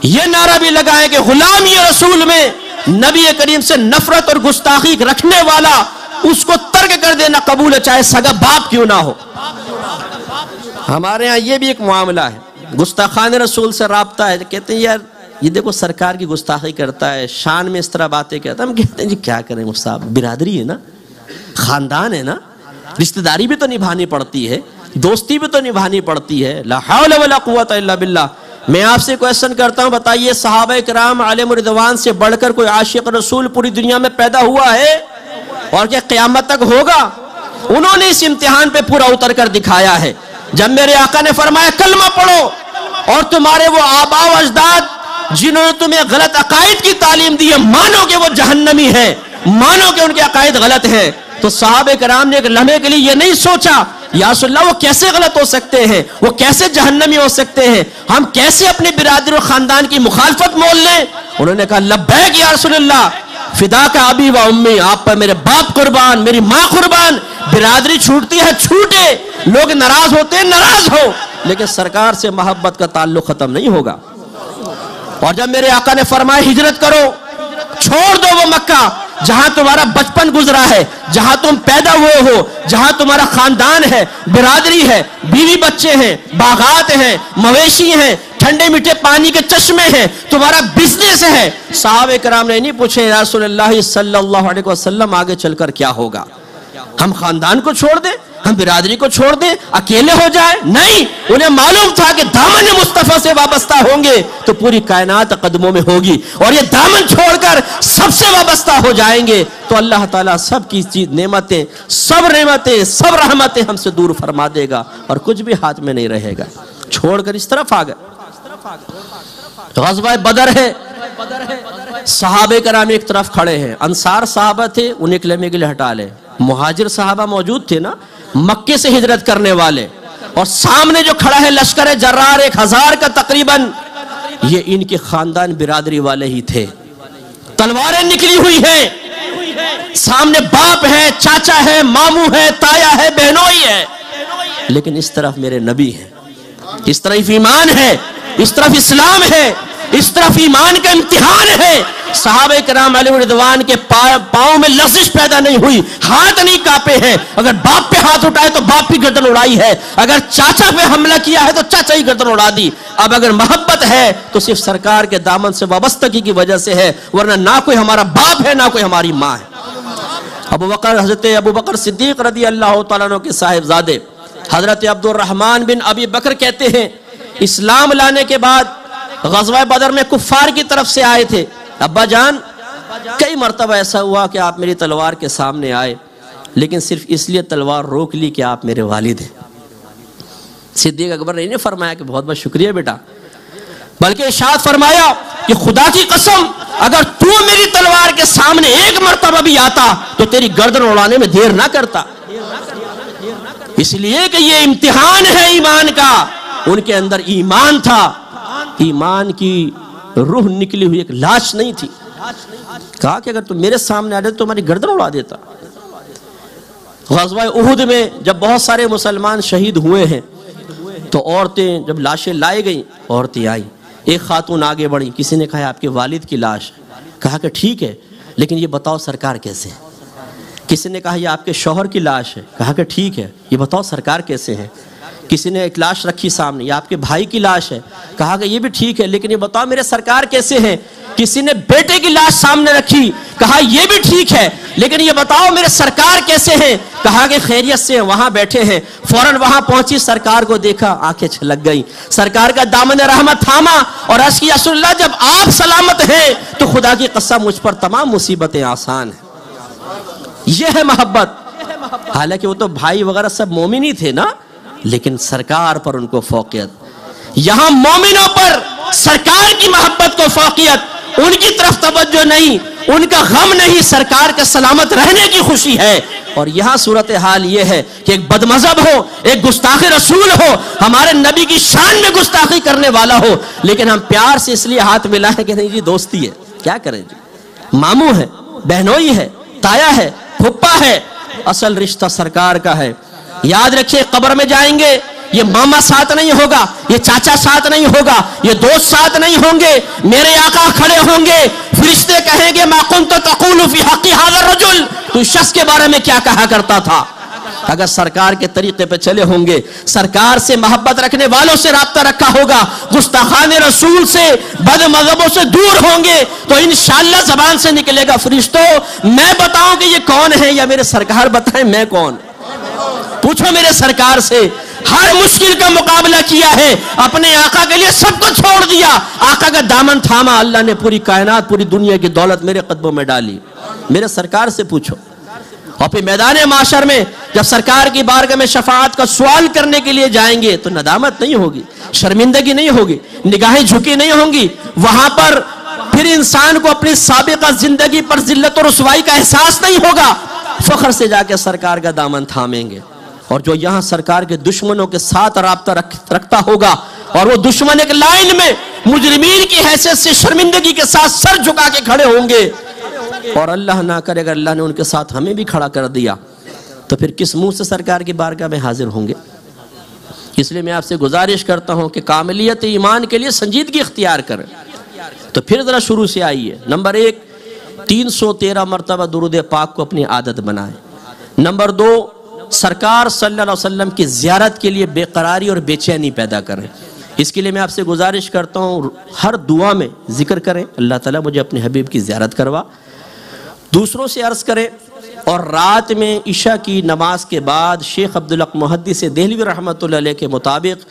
یہ نعرہ بھی لگائے کہ غلامی رسول میں نبی کریم سے نفرت اور گستاخی رکھنے والا اس کو ترک کر دینا قبول ہے، چاہے سگا باپ کیوں نہ ہو۔ ہمارے ہاں یہ بھی ایک معاملہ ہے، گستاخان رسول سے رابطہ ہے، کہتے ہیں یار یہ دیکھو سرکار کی گستاخی کرتا ہے، شان میں اس طرح باتیں کرتا ہے، ہم کہتے ہیں جی کیا کریں صاحب، برادری ہے نا، خاندان ہے نا، رشتہ داری بھی تو نبھانی پڑتی ہے، دوستی بھی تو نبھانی پڑتی ہے۔ لا حول ولا قوت الا باللہ۔ میں آپ سے کویسچن کرتا ہوں، بتائیے صحابہ کرام علیہم رضوان سے بڑھ کر کوئی عاشق رسول پوری دنیا میں پیدا ہوا ہے اور کیا قیامت تک ہوگا؟ انہوں نے اس امتحان پہ پورا اتر کر دکھایا ہے۔ جب میرے آقا نے فرمایا کلمہ پڑھو اور تمہارے وہ آباء و اجداد جنہوں نے تمہیں غلط عقائد کی تعلیم دی ہے مانو کہ وہ جہنمی ہیں، مانو کہ ان کے عقائد غلط ہیں، تو صحابہ کرام نے ایک لمحے کے لیے یہ نہیں سوچا یا رسول اللہ وہ کیسے غلط ہو سکتے ہیں، وہ کیسے جہنمی ہو سکتے ہیں، ہم کیسے اپنے برادر و خاندان کی مخالفت مول لیں؟ انہوں نے کہا لبیک یا رسول اللہ، فدا کا ابی و امی، آپ پر میرے باپ قربان، میری ماں قربان، برادری چھوٹتی ہے چھوٹے، لوگ ناراض ہوتے ہیں ناراض ہو، لیکن سرکار سے محبت کا تعلق ختم نہیں ہوگا۔ اور جب میرے آقا نے فرمایا ہجرت کرو، چھوڑ دو وہ مکہ جہاں تمہارا بچپن گزرا ہے، جہاں تم پیدا ہوئے ہو، جہاں تمہارا خاندان ہے، برادری ہے، بیوی بچے ہیں، باغات ہیں، مویشی ہیں، ٹھنڈے میٹھے پانی کے چشمے ہیں، تمہارا بزنس ہے۔ صحابہ کرام نے نہیں پوچھے یا رسول اللہ صلی اللہ علیہ وسلم آگے چل کر کیا ہوگا، ہم خاندان کو چھوڑ دیں، ہم برادری کو چھوڑ دیں، اکیلے ہو جائیں؟ نہیں، انہیں معلوم تھا کہ دامن مصطفیٰ سے وابستہ ہوں گے تو پوری کائنات قدموں میں ہوگی، اور یہ دامن چھوڑ کر سب سے وابستہ ہو جائیں گے تو اللہ تعالیٰ سب کی چیز نعمتیں، سب رحمتیں ہم سے دور فرما دے گا اور کچھ بھی ہاتھ میں نہیں رہے گا۔ چھوڑ کر اس طرف آ گئے، غزوہ بدر ہے، صحابہ کرام ایک طرف کھڑے ہیں، انصار صحابہ تھے، انہیں کلمے کے لیے ہٹا لے، مہاجر صحابہ موجود تھے نا، مکے سے ہجرت کرنے والے، اور سامنے جو کھڑا ہے لشکر جرار 1000 کا تقریباً، یہ ان کے خاندان برادری والے ہی تھے، تلواریں نکلی ہوئی ہیں، سامنے باپ ہے، چاچا ہے، ماموں ہے، تایا ہے، بہنوئی ہے، لیکن اس طرف میرے نبی ہیں، اس طرف ایمان ہے، اس طرف اسلام ہے، اس طرف ایمان کا امتحان ہے۔ صحابہ کرام علیہ رضوان کے پاؤں میں لرزش پیدا نہیں ہوئی، ہاتھ نہیں کانپے ہیں، اگر باپ پہ ہاتھ اٹھائے تو باپ کی گردن اڑائی ہے، اگر چاچا پہ حملہ کیا ہے تو چاچا ہی گردن اڑا دی۔ اب اگر محبت ہے تو صرف سرکار کے دامن سے وابستگی کی وجہ سے ہے، ورنہ نہ کوئی ہمارا باپ ہے، نہ کوئی ہماری ماں ہے۔ حضرت ابو بکر صدیق رضی اللہ تعالیٰ عنہ کے صاحبزادے حضرت عبد الرحمن بن ابی بکر کہتے ہیں، اسلام لانے کے بعد غزوہ بدر میں کفار کی طرف سے آئے تھے، ابا جان کئی مرتبہ ایسا ہوا کہ آپ میری تلوار کے سامنے آئے، لیکن صرف اس لیے تلوار روک لی کہ آپ میرے والد ہیں۔ صدیق اکبر نے نہیں فرمایا کہ بہت بہت شکریہ بیٹا، بلکہ ارشاد فرمایا کہ خدا کی قسم اگر تو میری تلوار کے سامنے ایک مرتبہ بھی آتا تو تیری گردن اڑانے میں دیر نہ کرتا، اس لیے کہ یہ امتحان ہے ایمان کا۔ ان کے اندر ایمان تھا، ایمان کی روح نکلی ہوئی ایک لاش نہیں تھی۔ کہا کہ اگر تم میرے سامنے آ جاتے تو تمہاری گردن اڑا دیتا۔ غزوہ احد میں جب بہت سارے مسلمان شہید ہوئے ہیں تو عورتیں جب لاشیں لائے گئیں، عورتیں آئیں، ایک خاتون آگے بڑھی، کسی نے کہا آپ کے والد کی لاش ہے، کہا کہ ٹھیک ہے لیکن یہ بتاؤ سرکار کیسے ہیں۔ کسی نے کہا یہ آپ کے شوہر کی لاش ہے، کہا کہ ٹھیک ہے یہ بتاؤ سرکار کیسے ہیں۔ کسی نے ایک لاش رکھی سامنے، یہ آپ کے بھائی کی لاش ہے، کہا کہ یہ بھی ٹھیک ہے لیکن یہ بتاؤ میرے سرکار کیسے ہیں۔ کسی نے بیٹے کی لاش سامنے رکھی، کہا یہ بھی ٹھیک ہے لیکن یہ بتاؤ میرے سرکار کیسے ہیں، کہا کہ خیریت سے ہیں، وہاں بیٹھے ہیں۔ فوراً وہاں پہنچی، سرکار کو دیکھا، آنکھیں چھلک گئیں، سرکار کا دامن رحمت تھاما اور عرض کی رسول اللہ جب آپ سلامت ہیں تو خدا کی قسم مجھ پر تمام مصیبتیں آسان ہیں۔ یہ ہے محبت۔ حالانکہ وہ تو بھائی وغیرہ سب مومن ہی تھے نا، لیکن سرکار پر ان کو فوقیت، یہاں مومنوں پر سرکار کی محبت کو فوقیت، ان کی طرف توجہ نہیں، ان کا غم نہیں، سرکار کے سلامت رہنے کی خوشی ہے۔ اور یہاں صورتحال یہ ہے کہ ایک بد مذہب ہو، ایک گستاخ رسول ہو، ہمارے نبی کی شان میں گستاخی کرنے والا ہو، لیکن ہم پیار سے اس لیے ہاتھ ملائیں کہ نہیں جی دوستی ہے، کیا کریں جی، ماموں ہے، بہنوئی ہے، تایا ہے، پھپھا ہے، اصل رشتہ سرکار کا ہے۔ یاد رکھیے قبر میں جائیں گے یہ ماما ساتھ نہیں ہوگا، یہ چاچا ساتھ نہیں ہوگا، یہ دوست ساتھ نہیں ہوں گے، میرے آقا کھڑے ہوں گے، فرشتے کہیں گے ما کنت تقول فی حق ھذا الرجل، تو شخص کے بارے میں کیا کہا کرتا تھا۔ اگر سرکار کے طریقے پہ چلے ہوں گے، سرکار سے محبت رکھنے والوں سے رابطہ رکھا ہوگا، گستاخان رسول سے، بد مذہبوں سے دور ہوں گے، تو انشاءاللہ زبان سے نکلے گا فرشتوں میں بتاؤں کہ یہ کون ہے یا میرے سرکار بتائیں میں کون، پوچھو میرے سرکار سے۔ ہر مشکل کا مقابلہ کیا ہے، اپنے آقا کے لیے سب کو چھوڑ دیا، آقا کا دامن تھاما، اللہ نے پوری کائنات، پوری دنیا کی دولت میرے قدموں میں ڈالی، میرے سرکار سے پوچھو۔ اور پھر میدان معاشر میں جب سرکار کی بارگاہ میں شفاعت کا سوال کرنے کے لیے جائیں گے تو ندامت نہیں ہوگی، شرمندگی نہیں ہوگی، نگاہیں جھکی نہیں ہوں گی، وہاں پر پھر انسان کو اپنی سابقہ زندگی پر ذلت و رسوائی کا احساس نہیں ہوگا، فخر سے جا کے سرکار کا دامن تھامیں گے۔ اور جو یہاں سرکار کے دشمنوں کے ساتھ رابطہ رکھتا ہوگا اور وہ دشمن ایک لائن میں مجرمین کی حیثیت سے شرمندگی کے ساتھ سر جھکا کے کھڑے ہوں گے، اور اللہ نہ کرے اگر اللہ نے ان کے ساتھ ہمیں بھی کھڑا کر دیا تو پھر کس منہ سے سرکار کی بارگاہ میں حاضر ہوں گے۔ اس لیے میں آپ سے گزارش کرتا ہوں کہ کاملیت ایمان کے لیے سنجیدگی اختیار کریں۔ تو پھر ذرا شروع سے آئیے۔ نمبر 1، 313 مرتبہ درود پاک کو اپنی عادت بنائیں۔ نمبر 2، سرکار صلی اللہ علیہ وسلم کی زیارت کے لیے بے قراری اور بے چینی پیدا کریں۔ اس کے لیے میں آپ سے گزارش کرتا ہوں ہر دعا میں ذکر کریں اللہ تعالیٰ مجھے اپنے حبیب کی زیارت کروا، دوسروں سے عرض کریں، اور رات میں عشاء کی نماز کے بعد شیخ عبدالحق محدث دہلوی رحمۃ اللہ علیہ کے مطابق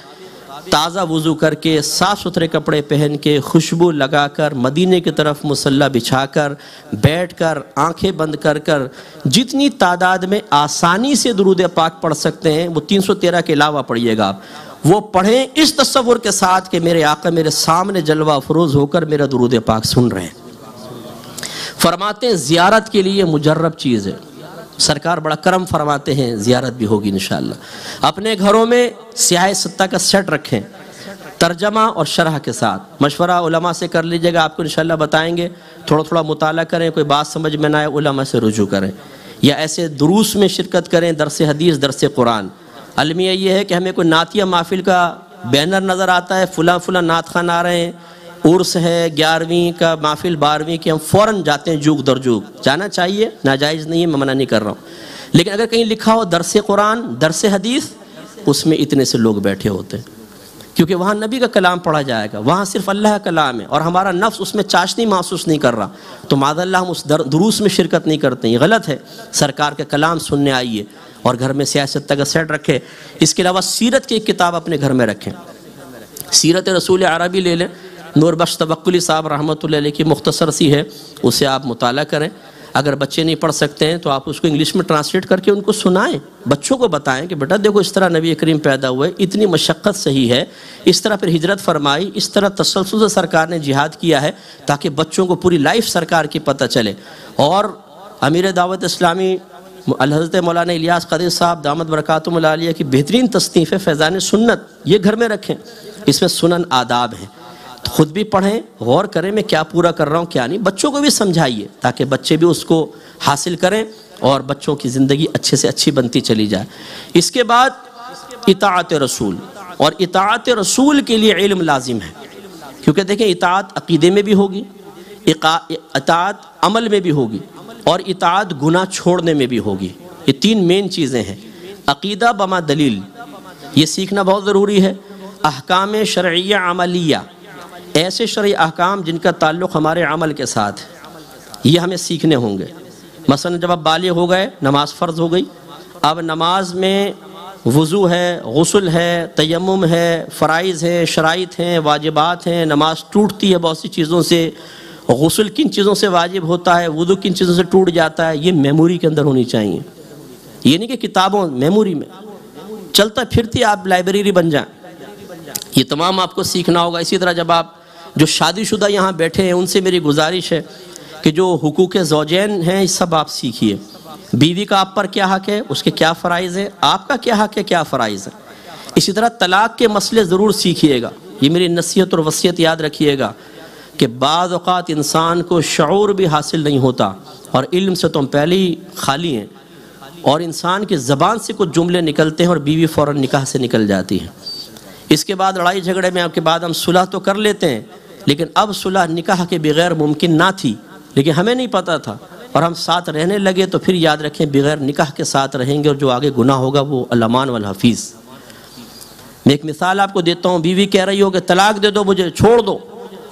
تازہ وضو کر کے، صاف ستھرے کپڑے پہن کے، خوشبو لگا کر، مدینے کی طرف مصلی بچھا کر، بیٹھ کر، آنکھیں بند کر کر جتنی تعداد میں آسانی سے درود پاک پڑھ سکتے ہیں، وہ 313 کے علاوہ پڑھیے گا آپ، وہ پڑھیں اس تصور کے ساتھ کہ میرے آقا میرے سامنے جلوہ افروز ہو کر میرا درود پاک سن رہے ہیں۔ فرماتے ہیں زیارت کے لیے مجرب چیز ہے، سرکار بڑا کرم فرماتے ہیں، زیارت بھی ہوگی انشاءاللہ۔ اپنے گھروں میں سیاہ ستہ کا سیٹ رکھیں، ترجمہ اور شرح کے ساتھ، مشورہ علماء سے کر لیجئے گا، آپ کو انشاءاللہ بتائیں گے، تھوڑا تھوڑا مطالعہ کریں، کوئی بات سمجھ میں نہ آئے علماء سے رجوع کریں، یا ایسے دروس میں شرکت کریں، درس حدیث، درس قرآن۔ المیہ یہ ہے کہ ہمیں کوئی نعتیہ محفل کا بینر نظر آتا ہے، فلاں فلاں نعت خوان آ رہے ہیں، عرس ہے 11ویں کا محفل 12ویں کی، ہم فوراً جاتے ہیں جوگ در جوگ، جانا چاہیے، ناجائز نہیں ہے، میں منع نہیں کر رہا ہوں، لیکن اگر کہیں لکھا ہو درس قرآن، درس حدیث، اس میں اتنے سے لوگ بیٹھے ہوتے ہیں، کیونکہ وہاں نبی کا کلام پڑھا جائے گا، وہاں صرف اللہ کا کلام ہے، اور ہمارا نفس اس میں چاشنی محسوس نہیں کر رہا، تو معاذ اللہ ہم اس دروس میں شرکت نہیں کرتے ہیں، یہ غلط ہے۔ سرکار کا کلام سننے آئیے، اور گھر میں سیاست کا سیٹ رکھے۔ اس کے علاوہ سیرت کی ایک کتاب اپنے گھر میں رکھیں، سیرت رسول عربی لے لیں، نور بخش توکلی صاحب رحمۃ اللہ علیہ کی مختصر سی ہے، اسے آپ مطالعہ کریں۔ اگر بچے نہیں پڑھ سکتے ہیں تو آپ اس کو انگلش میں ٹرانسلیٹ کر کے ان کو سنائیں، بچوں کو بتائیں کہ بیٹا دیکھو اس طرح نبی کریم پیدا ہوئے، اتنی مشقت صحیح ہے، اس طرح پھر ہجرت فرمائی، اس طرح تسلسل سے سرکار نے جہاد کیا ہے، تاکہ بچوں کو پوری لائف سرکار کی پتہ چلے۔ اور امیر دعوت اسلامی الحضرت مولانا الیاس قادری صاحب دامت برکاتہم العالیہ کی بہترین تصنیف ہے فیضان سنت، یہ گھر میں رکھیں، اس میں سنن آداب ہیں، خود بھی پڑھیں، غور کریں میں کیا پورا کر رہا ہوں کیا نہیں، بچوں کو بھی سمجھائیے تاکہ بچے بھی اس کو حاصل کریں اور بچوں کی زندگی اچھے سے اچھی بنتی چلی جائے۔ اس کے بعد اطاعت رسول، اور اطاعت رسول کے لیے علم لازم ہے، کیونکہ دیکھیں اطاعت عقیدے میں بھی ہوگی، اطاعت عمل میں بھی ہوگی، اور اطاعت گناہ چھوڑنے میں بھی ہوگی، یہ تین مین چیزیں ہیں۔ عقیدہ بما دلیل، یہ سیکھنا بہت ضروری ہے۔ احکام شرعیہ عملیہ، ایسے شرعی احکام جن کا تعلق ہمارے عمل کے ساتھ ہے، یہ ہمیں سیکھنے ہوں گے۔ مثلا جب آپ بالغ ہو گئے، نماز فرض ہو گئی، اب نماز میں وضو ہے، غسل ہے، تیمم ہے، فرائض ہے، شرائط ہیں، واجبات ہیں، نماز ٹوٹتی ہے بہت سی چیزوں سے، غسل کن چیزوں سے واجب ہوتا ہے، وضو کن چیزوں سے ٹوٹ جاتا ہے، یہ میموری کے اندر ہونی چاہیے، یہ نہیں کہ کتابوں میموری میں چلتا پھرتی آپ لائبریری بن جائیں، یہ تمام آپ کو سیکھنا ہوگا۔ اسی طرح جب آپ جو شادی شدہ یہاں بیٹھے ہیں ان سے میری گزارش ہے کہ جو حقوق زوجین ہیں یہ سب آپ سیکھیے، بیوی کا آپ پر کیا حق ہے، اس کے کیا فرائض ہے، آپ کا کیا حق ہے، کیا فرائض ہے۔ اسی طرح طلاق کے مسئلے ضرور سیکھیے گا، یہ میری نصیحت اور وصیت یاد رکھیے گا کہ بعض اوقات انسان کو شعور بھی حاصل نہیں ہوتا، اور علم سے تو ہم پہلے ہی خالی ہیں، اور انسان کی زبان سے کچھ جملے نکلتے ہیں اور بیوی فوراً نکاح سے نکل جاتی ہے۔ اس کے بعد لڑائی جھگڑے میں آپ کے بعد ہم صلح تو کر لیتے ہیں، لیکن اب صلح نکاح کے بغیر ممکن نہ تھی، لیکن ہمیں نہیں پتہ تھا اور ہم ساتھ رہنے لگے، تو پھر یاد رکھیں بغیر نکاح کے ساتھ رہیں گے، اور جو آگے گناہ ہوگا وہ الامان والحفیظ۔ میں ایک مثال آپ کو دیتا ہوں، بیوی کہہ رہی ہو کہ طلاق دے دو مجھے، چھوڑ دو،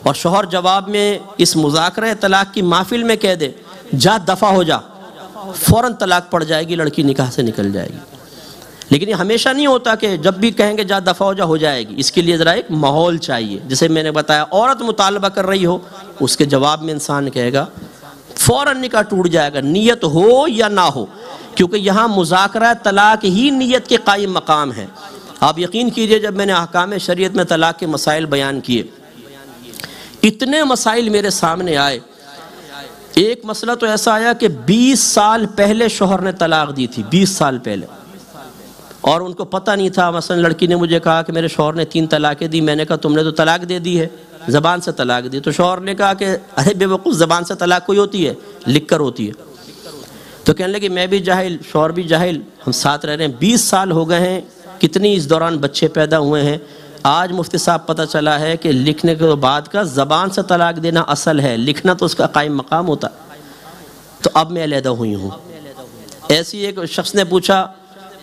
اور شوہر جواب میں اس مذاکرہ طلاق کی محفل میں کہہ دے جا دفع ہو جا، فوراً طلاق پڑ جائے گی، لڑکی نکاح سے نکل جائے گی۔ لیکن یہ ہمیشہ نہیں ہوتا کہ جب بھی کہیں گے جا دفع ہو جائے گی، اس کے لیے ذرا ایک ماحول چاہیے۔ جیسے میں نے بتایا عورت مطالبہ کر رہی ہو، اس کے جواب میں انسان کہے گا فوراً نکاح ٹوٹ جائے گا، نیت ہو یا نہ ہو، کیونکہ یہاں مذاکرہ طلاق ہی نیت کے قائم مقام ہے۔ آپ یقین کیجئے جب میں نے احکام شریعت میں طلاق کے مسائل بیان کیے، اتنے مسائل میرے سامنے آئے۔ ایک مسئلہ تو ایسا آیا کہ 20 سال پہلے شوہر نے طلاق دی تھی، 20 سال پہلے، اور ان کو پتہ نہیں تھا۔ مثلا لڑکی نے مجھے کہا کہ میرے شوہر نے 3 طلاقیں دی، میں نے کہا تم نے تو طلاق دے دی ہے، زبان سے طلاق دی، تو شوہر نے کہا کہ ارے بے وقوف، زبان سے طلاق کوئی ہوتی ہے، لکھ کر ہوتی ہے۔ تو کہنے لگے میں بھی جاہل، شوہر بھی جاہل، ہم ساتھ رہ رہے ہیں، 20 سال ہو گئے ہیں، کتنی اس دوران بچے پیدا ہوئے ہیں، آج مفتی صاحب پتہ چلا ہے کہ لکھنے کے بعد کا زبان سے طلاق دینا اصل ہے، لکھنا تو اس کا قائم مقام ہوتا۔ تو اب میں علیحدہ ہوئی ہوں۔ ایسی ایک شخص نے پوچھا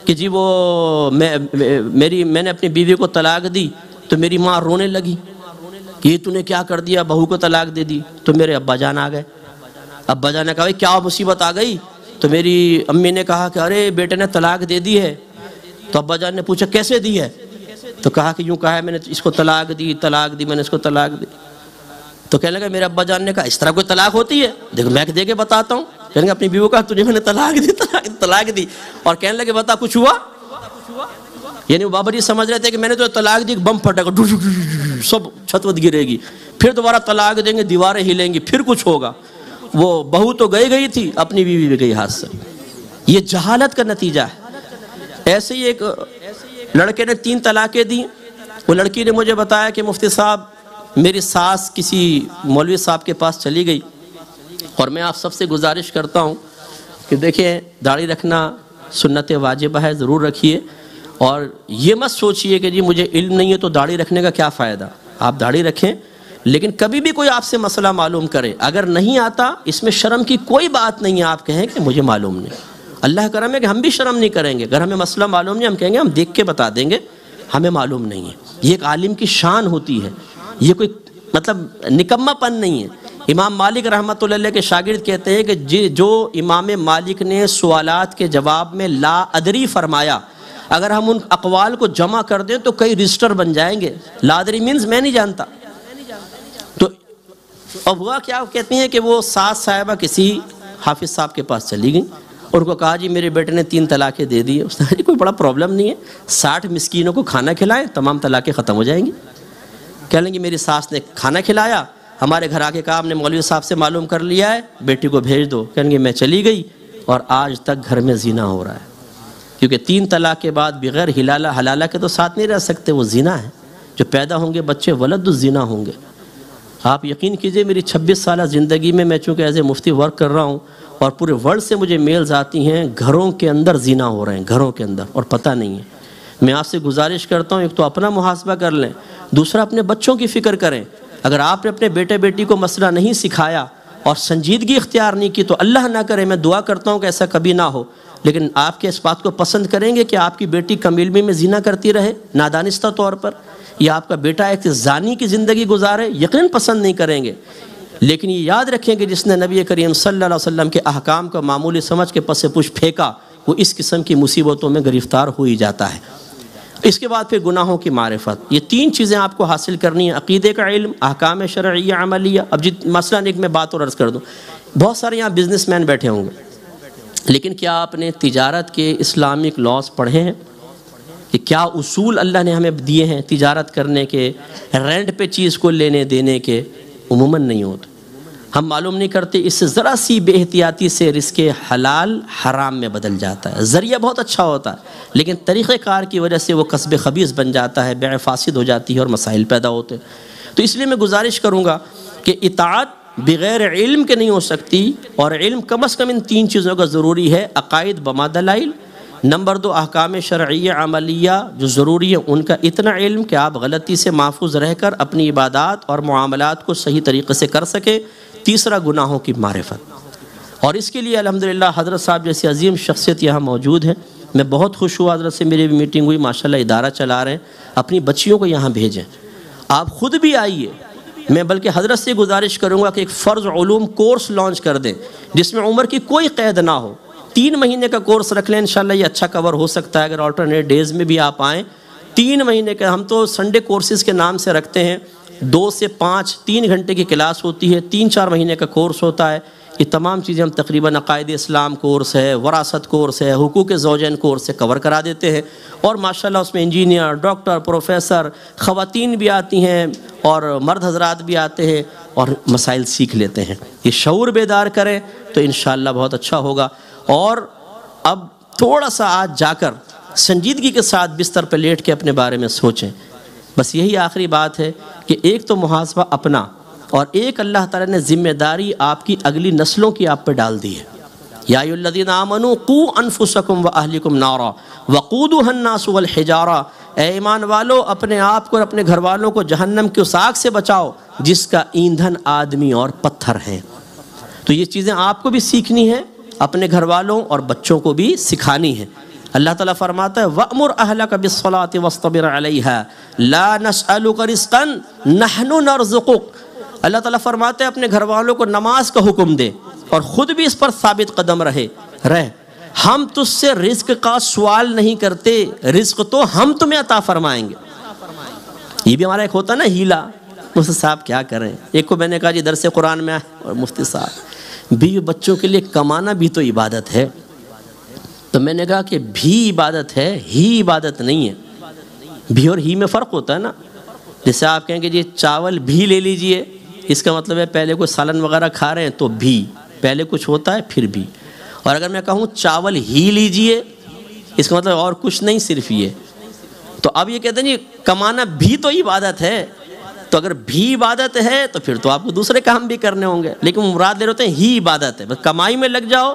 کہ جی وہ میں نے اپنی بیوی کو طلاق دی تو میری ماں رونے لگی کہ یہ تو نے کیا کر دیا، بہو کو طلاق دے دی۔ تو میرے ابا جان آ گئے، ابا جان نے کہا کیا مصیبت آ گئی؟ تو میری امی نے کہا کہ ارے بیٹے نے طلاق دے دی ہے۔ تو ابا جان نے پوچھا کیسے دی ہے؟ تو کہا کہ یوں کہا ہے میں نے اس کو طلاق دی میں نے اس کو طلاق دی۔ تو کہنے لگا میرے ابا جان نے کہا اس طرح کوئی طلاق ہوتی ہے؟ دیکھو میں دے کے بتاتا ہوں۔ کہنے لگا اپنی بیوی کو کہا تجھے میں نے طلاق دی، اور کہنے لگے بتا کچھ ہوا؟ یعنی وہ بابا جی سمجھ رہے تھے کہ میں نے تو طلاق دی، بم پھٹے گا، سب چھت وت گرے گی، پھر دوبارہ طلاق دیں گے، دیواریں ہلیں گی، پھر کچھ ہوگا۔ وہ بہو تو گئی تھی، اپنی بیوی بھی گئی ہاتھ سے۔ یہ جہالت کا نتیجہ ہے۔ ایسے ہی ایک لڑکے نے 3 طلاقیں دی، وہ لڑکی نے مجھے بتایا کہ مفتی صاحب میری ساس کسی مولوی صاحب کے پاس چلی گئی، اور میں آپ سب سے گزارش کرتا ہوں کہ دیکھیں داڑھی رکھنا سنت واجبہ ہے، ضرور رکھیے، اور یہ مت سوچئے کہ جی مجھے علم نہیں ہے تو داڑھی رکھنے کا کیا فائدہ۔ آپ داڑھی رکھیں، لیکن کبھی بھی کوئی آپ سے مسئلہ معلوم کرے، اگر نہیں آتا اس میں شرم کی کوئی بات نہیں ہے، آپ کہیں کہ مجھے معلوم نہیں۔ اللہ کرم ہے کہ ہم بھی شرم نہیں کریں گے، اگر ہمیں مسئلہ معلوم نہیں ہم کہیں گے ہم دیکھ کے بتا دیں گے، ہمیں معلوم نہیں ہے۔ یہ ایک عالم کی شان ہوتی ہے، یہ کوئی مطلب نکمہ پن نہیں ہے۔ امام مالک رحمۃ اللہ علیہ کے شاگرد کہتے ہیں کہ جو امام مالک نے سوالات کے جواب میں لا ادری فرمایا، اگر ہم ان اقوال کو جمع کر دیں تو کئی رجسٹر بن جائیں گے۔ لا ادری مینز میں نہیں جانتا۔ تو اب ہوا کیا، کہتے ہیں کہ وہ ساس صاحبہ کسی حافظ صاحب کے پاس چلی گئیں، اور ان کو کہا جی میرے بیٹے نے 3 طلاقیں دے دی۔ اس نے کہا جی کوئی بڑا پرابلم نہیں ہے، 60 مسکینوں کو کھانا کھلائیں، تمام طلاقیں ختم ہو جائیں گی۔ کہہ لیں گے میری ساس نے کھانا کھلایا، ہمارے گھر آ کے کہا ہم نے مولوی صاحب سے معلوم کر لیا ہے، بیٹی کو بھیج دو۔ کہیں گے میں چلی گئی اور آج تک گھر میں زنا ہو رہا ہے، کیونکہ 3 طلاق کے بعد بغیر حلالہ کے تو ساتھ نہیں رہ سکتے، وہ زنا ہے۔ جو پیدا ہوں گے بچے ولد الزنا ہوں گے۔ آپ یقین کیجئے میری 26 سالہ زندگی میں چونکہ ایز اے مفتی ورک کر رہا ہوں، اور پورے ورلڈ سے مجھے میلز آتی ہیں، گھروں کے اندر زنا ہو رہے ہیں، گھروں کے اندر، اور پتہ نہیں ہے۔ میں آپ سے گزارش کرتا ہوں، ایک تو اپنا محاسبہ کر لیں، دوسرا اپنے بچوں کی فکر کریں۔ اگر آپ نے اپنے بیٹے بیٹی کو مسئلہ نہیں سکھایا اور سنجیدگی اختیار نہیں کی تو اللہ نہ کرے، میں دعا کرتا ہوں کہ ایسا کبھی نہ ہو، لیکن آپ کے اس بات کو پسند کریں گے کہ آپ کی بیٹی کم علمی میں زنا کرتی رہے نادانستہ طور پر، یا آپ کا بیٹا ایک زانی کی زندگی گزارے؟ یقیناً پسند نہیں کریں گے۔ لیکن یہ یاد رکھیں کہ جس نے نبی کریم صلی اللہ علیہ وسلم کے احکام کو معمولی سمجھ کے پس پش پھینکا، وہ اس قسم کی مصیبتوں میں گرفتار ہو ہی جاتا ہے۔ اس کے بعد پھر گناہوں کی معرفت، یہ 3 چیزیں آپ کو حاصل کرنی ہیں: عقیدے کا علم، احکام شرعیہ عملیہ۔ اب مثلا ایک میں بات اور عرض کر دوں، بہت سارے یہاں بزنس مین بیٹھے ہوں گے، لیکن کیا آپ نے تجارت کے اسلامک لاز پڑھے ہیں؟ کہ کیا اصول اللہ نے ہمیں دیے ہیں تجارت کرنے کے، رینٹ پہ چیز کو لینے دینے کے؟ عموماً نہیں ہوتے، ہم معلوم نہیں کرتے۔ اس سے ذرا سی بے احتیاطی سے رزق حلال حرام میں بدل جاتا ہے۔ ذریعہ بہت اچھا ہوتا ہے، لیکن طریقہ کار کی وجہ سے وہ کسب خبیث بن جاتا ہے، بیع فاسد ہو جاتی ہے اور مسائل پیدا ہوتے ہیں۔ تو اس لیے میں گزارش کروں گا کہ اطاعت بغیر علم کے نہیں ہو سکتی، اور علم کم از کم ان 3 چیزوں کا ضروری ہے: عقائد بما دلائل، نمبر 2 احکام شرعیہ عملیہ جو ضروری ہے ان کا اتنا علم کہ آپ غلطی سے محفوظ رہ کر اپنی عبادات اور معاملات کو صحیح طریقے سے کر سکیں، تیسرا گناہوں کی معرفت۔ اور اس کے لیے الحمدللہ حضرت صاحب جیسی عظیم شخصیت یہاں موجود ہیں، میں بہت خوش ہوا، حضرت سے میری بھی میٹنگ ہوئی، ماشاءاللہ ادارہ چلا رہے ہیں، اپنی بچیوں کو یہاں بھیجیں، آپ خود بھی آئیے۔ میں بلکہ حضرت سے گزارش کروں گا کہ ایک فرض علوم کورس لانچ کر دیں جس میں عمر کی کوئی قید نہ ہو، 3 مہینے کا کورس رکھ لیں، انشاءاللہ یہ اچھا کور ہو سکتا ہے۔ اگر آلٹرنیٹ ڈیز میں بھی آپ آئیں، 3 مہینے کا، ہم تو سنڈے کورسز کے نام سے رکھتے ہیں، 2 سے 5 3 گھنٹے کی کلاس ہوتی ہے، 3-4 مہینے کا کورس ہوتا ہے۔ یہ تمام چیزیں ہم تقریباً عقائد اسلام کورس ہے، وراثت کورس ہے، حقوق زوجین کورس سے کور کرا دیتے ہیں، اور ماشاءاللہ اس میں انجینئر، ڈاکٹر، پروفیسر، خواتین بھی آتی ہیں اور مرد حضرات بھی آتے ہیں اور مسائل سیکھ لیتے ہیں۔ یہ شعور بیدار کریں تو انشاءاللہ بہت اچھا ہوگا۔ اور اب تھوڑا سا آج جا کر سنجیدگی کے ساتھ بستر پہ لیٹ کے اپنے بارے میں سوچیں۔ بس یہی آخری بات ہے کہ ایک تو محاسبہ اپنا، اور ایک اللہ تعالیٰ نے ذمہ داری آپ کی اگلی نسلوں کی آپ پہ ڈال دی ہے۔ یا ایھا الذین آمنوا قوا انفسکم واہلکم نارا وقودھا الناس والحجارہ، اے ایمان والو اپنے آپ کو اور اپنے گھر والوں کو جہنم کی اس آگ سے بچاؤ جس کا ایندھن آدمی اور پتھر ہیں۔ تو یہ چیزیں آپ کو بھی سیکھنی ہے، اپنے گھر والوں اور بچوں کو بھی سکھانی ہے۔ اللہ تعالیٰ فرماتا ہے وَأْمُرْ أَهْلَكَ بِالصَّلَاةِ وَاصْطَبِرْ عَلَيْهَا لَا نَسْأَلُكَ رِزْقًا نَحْنُ نَرْزُقُكَ۔ اللہ تعالیٰ فرماتے ہیں اپنے گھر والوں کو نماز کا حکم دے اور خود بھی اس پر ثابت قدم رہ ہم تجھ سے رزق کا سوال نہیں کرتے، رزق تو ہم تمہیں عطا فرمائیں گے۔ یہ بھی ہمارا ایک ہوتا نا ہیلا، مفتی صاحب کیا کریں، ایک کو میں نے کہا جی درس قرآن میں آئے، اور مفتی صاحب بیوی بچوں کے لیے کمانا بھی تو عبادت ہے۔ تو میں نے کہا کہ بھی عبادت ہے، ہی عبادت نہیں ہے۔ بھی اور ہی میں فرق ہوتا ہے نا۔ جیسے آپ کہیں کہ جی چاول بھی لے لیجئے، اس کا مطلب ہے پہلے کوئی سالن وغیرہ کھا رہے ہیں تو بھی، پہلے کچھ ہوتا ہے پھر بھی. اور اگر میں کہوں چاول ہی لیجئے، اس کا مطلب اور کچھ نہیں، صرف یہ. تو اب یہ کہتے ہیں جی کمانا بھی تو عبادت ہے، تو اگر بھی عبادت ہے تو پھر تو آپ کو دوسرے کام بھی کرنے ہوں گے، لیکن مراد لے رہے ہیں ہی عبادت ہے. بس کمائی میں لگ جاؤ،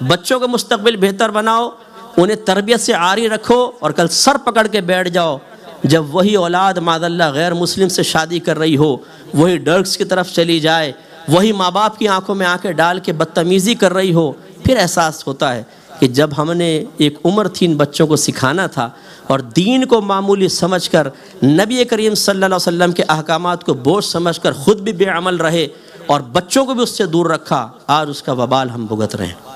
بچوں کا مستقبل بہتر بناؤ، انہیں تربیت سے عاری رکھو، اور کل سر پکڑ کے بیٹھ جاؤ جب وہی اولاد معاذ اللہ غیر مسلم سے شادی کر رہی ہو، وہی ڈرگس کی طرف چلی جائے، وہی ماں باپ کی آنکھوں میں آنکھیں ڈال کے بدتمیزی کر رہی ہو، پھر احساس ہوتا ہے کہ جب ہم نے ایک عمر تھی ان بچوں کو سکھانا تھا اور دین کو معمولی سمجھ کر نبی کریم صلی اللہ علیہ وسلم کے احکامات کو بوجھ سمجھ کر خود بھی بے عمل رہے اور بچوں کو بھی اس سے دور رکھا، آج اس کا وبال ہم بھگت رہے ہیں.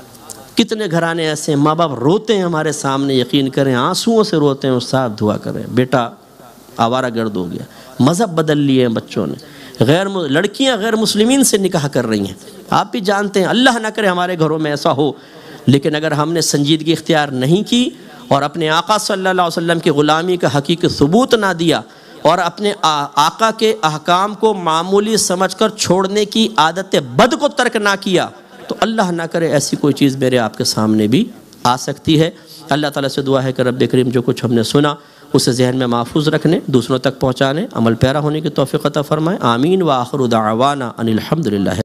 کتنے گھرانے ایسے ہیں، ماں باپ روتے ہیں ہمارے سامنے، یقین کریں آنسوؤں سے روتے ہیں، استاد دعا کریں بیٹا آوارہ گرد ہو گیا. مذہب بدل لیے ہیں بچوں نے، لڑکیاں غیر مسلمین سے نکاح کر رہی ہیں. آپ بھی جانتے ہیں، اللہ نہ کرے ہمارے گھروں میں ایسا ہو، لیکن اگر ہم نے سنجیدگی اختیار نہیں کی اور اپنے آقا صلی اللہ علیہ وسلم کی غلامی کا حقیقی ثبوت نہ دیا اور اپنے آقا کے احکام کو معمولی سمجھ کر چھوڑنے کی عادت بد کو ترک نہ کیا، تو اللہ نہ کرے ایسی کوئی چیز میرے آپ کے سامنے بھی آ سکتی ہے. اللہ تعالیٰ سے دعا ہے کہ رب کریم جو کچھ ہم نے سنا اسے ذہن میں محفوظ رکھنے، دوسروں تک پہنچانے، عمل پیرا ہونے کی توفیق عطا فرمائے. آمین. وآخر دعوانا ان الحمد للہ.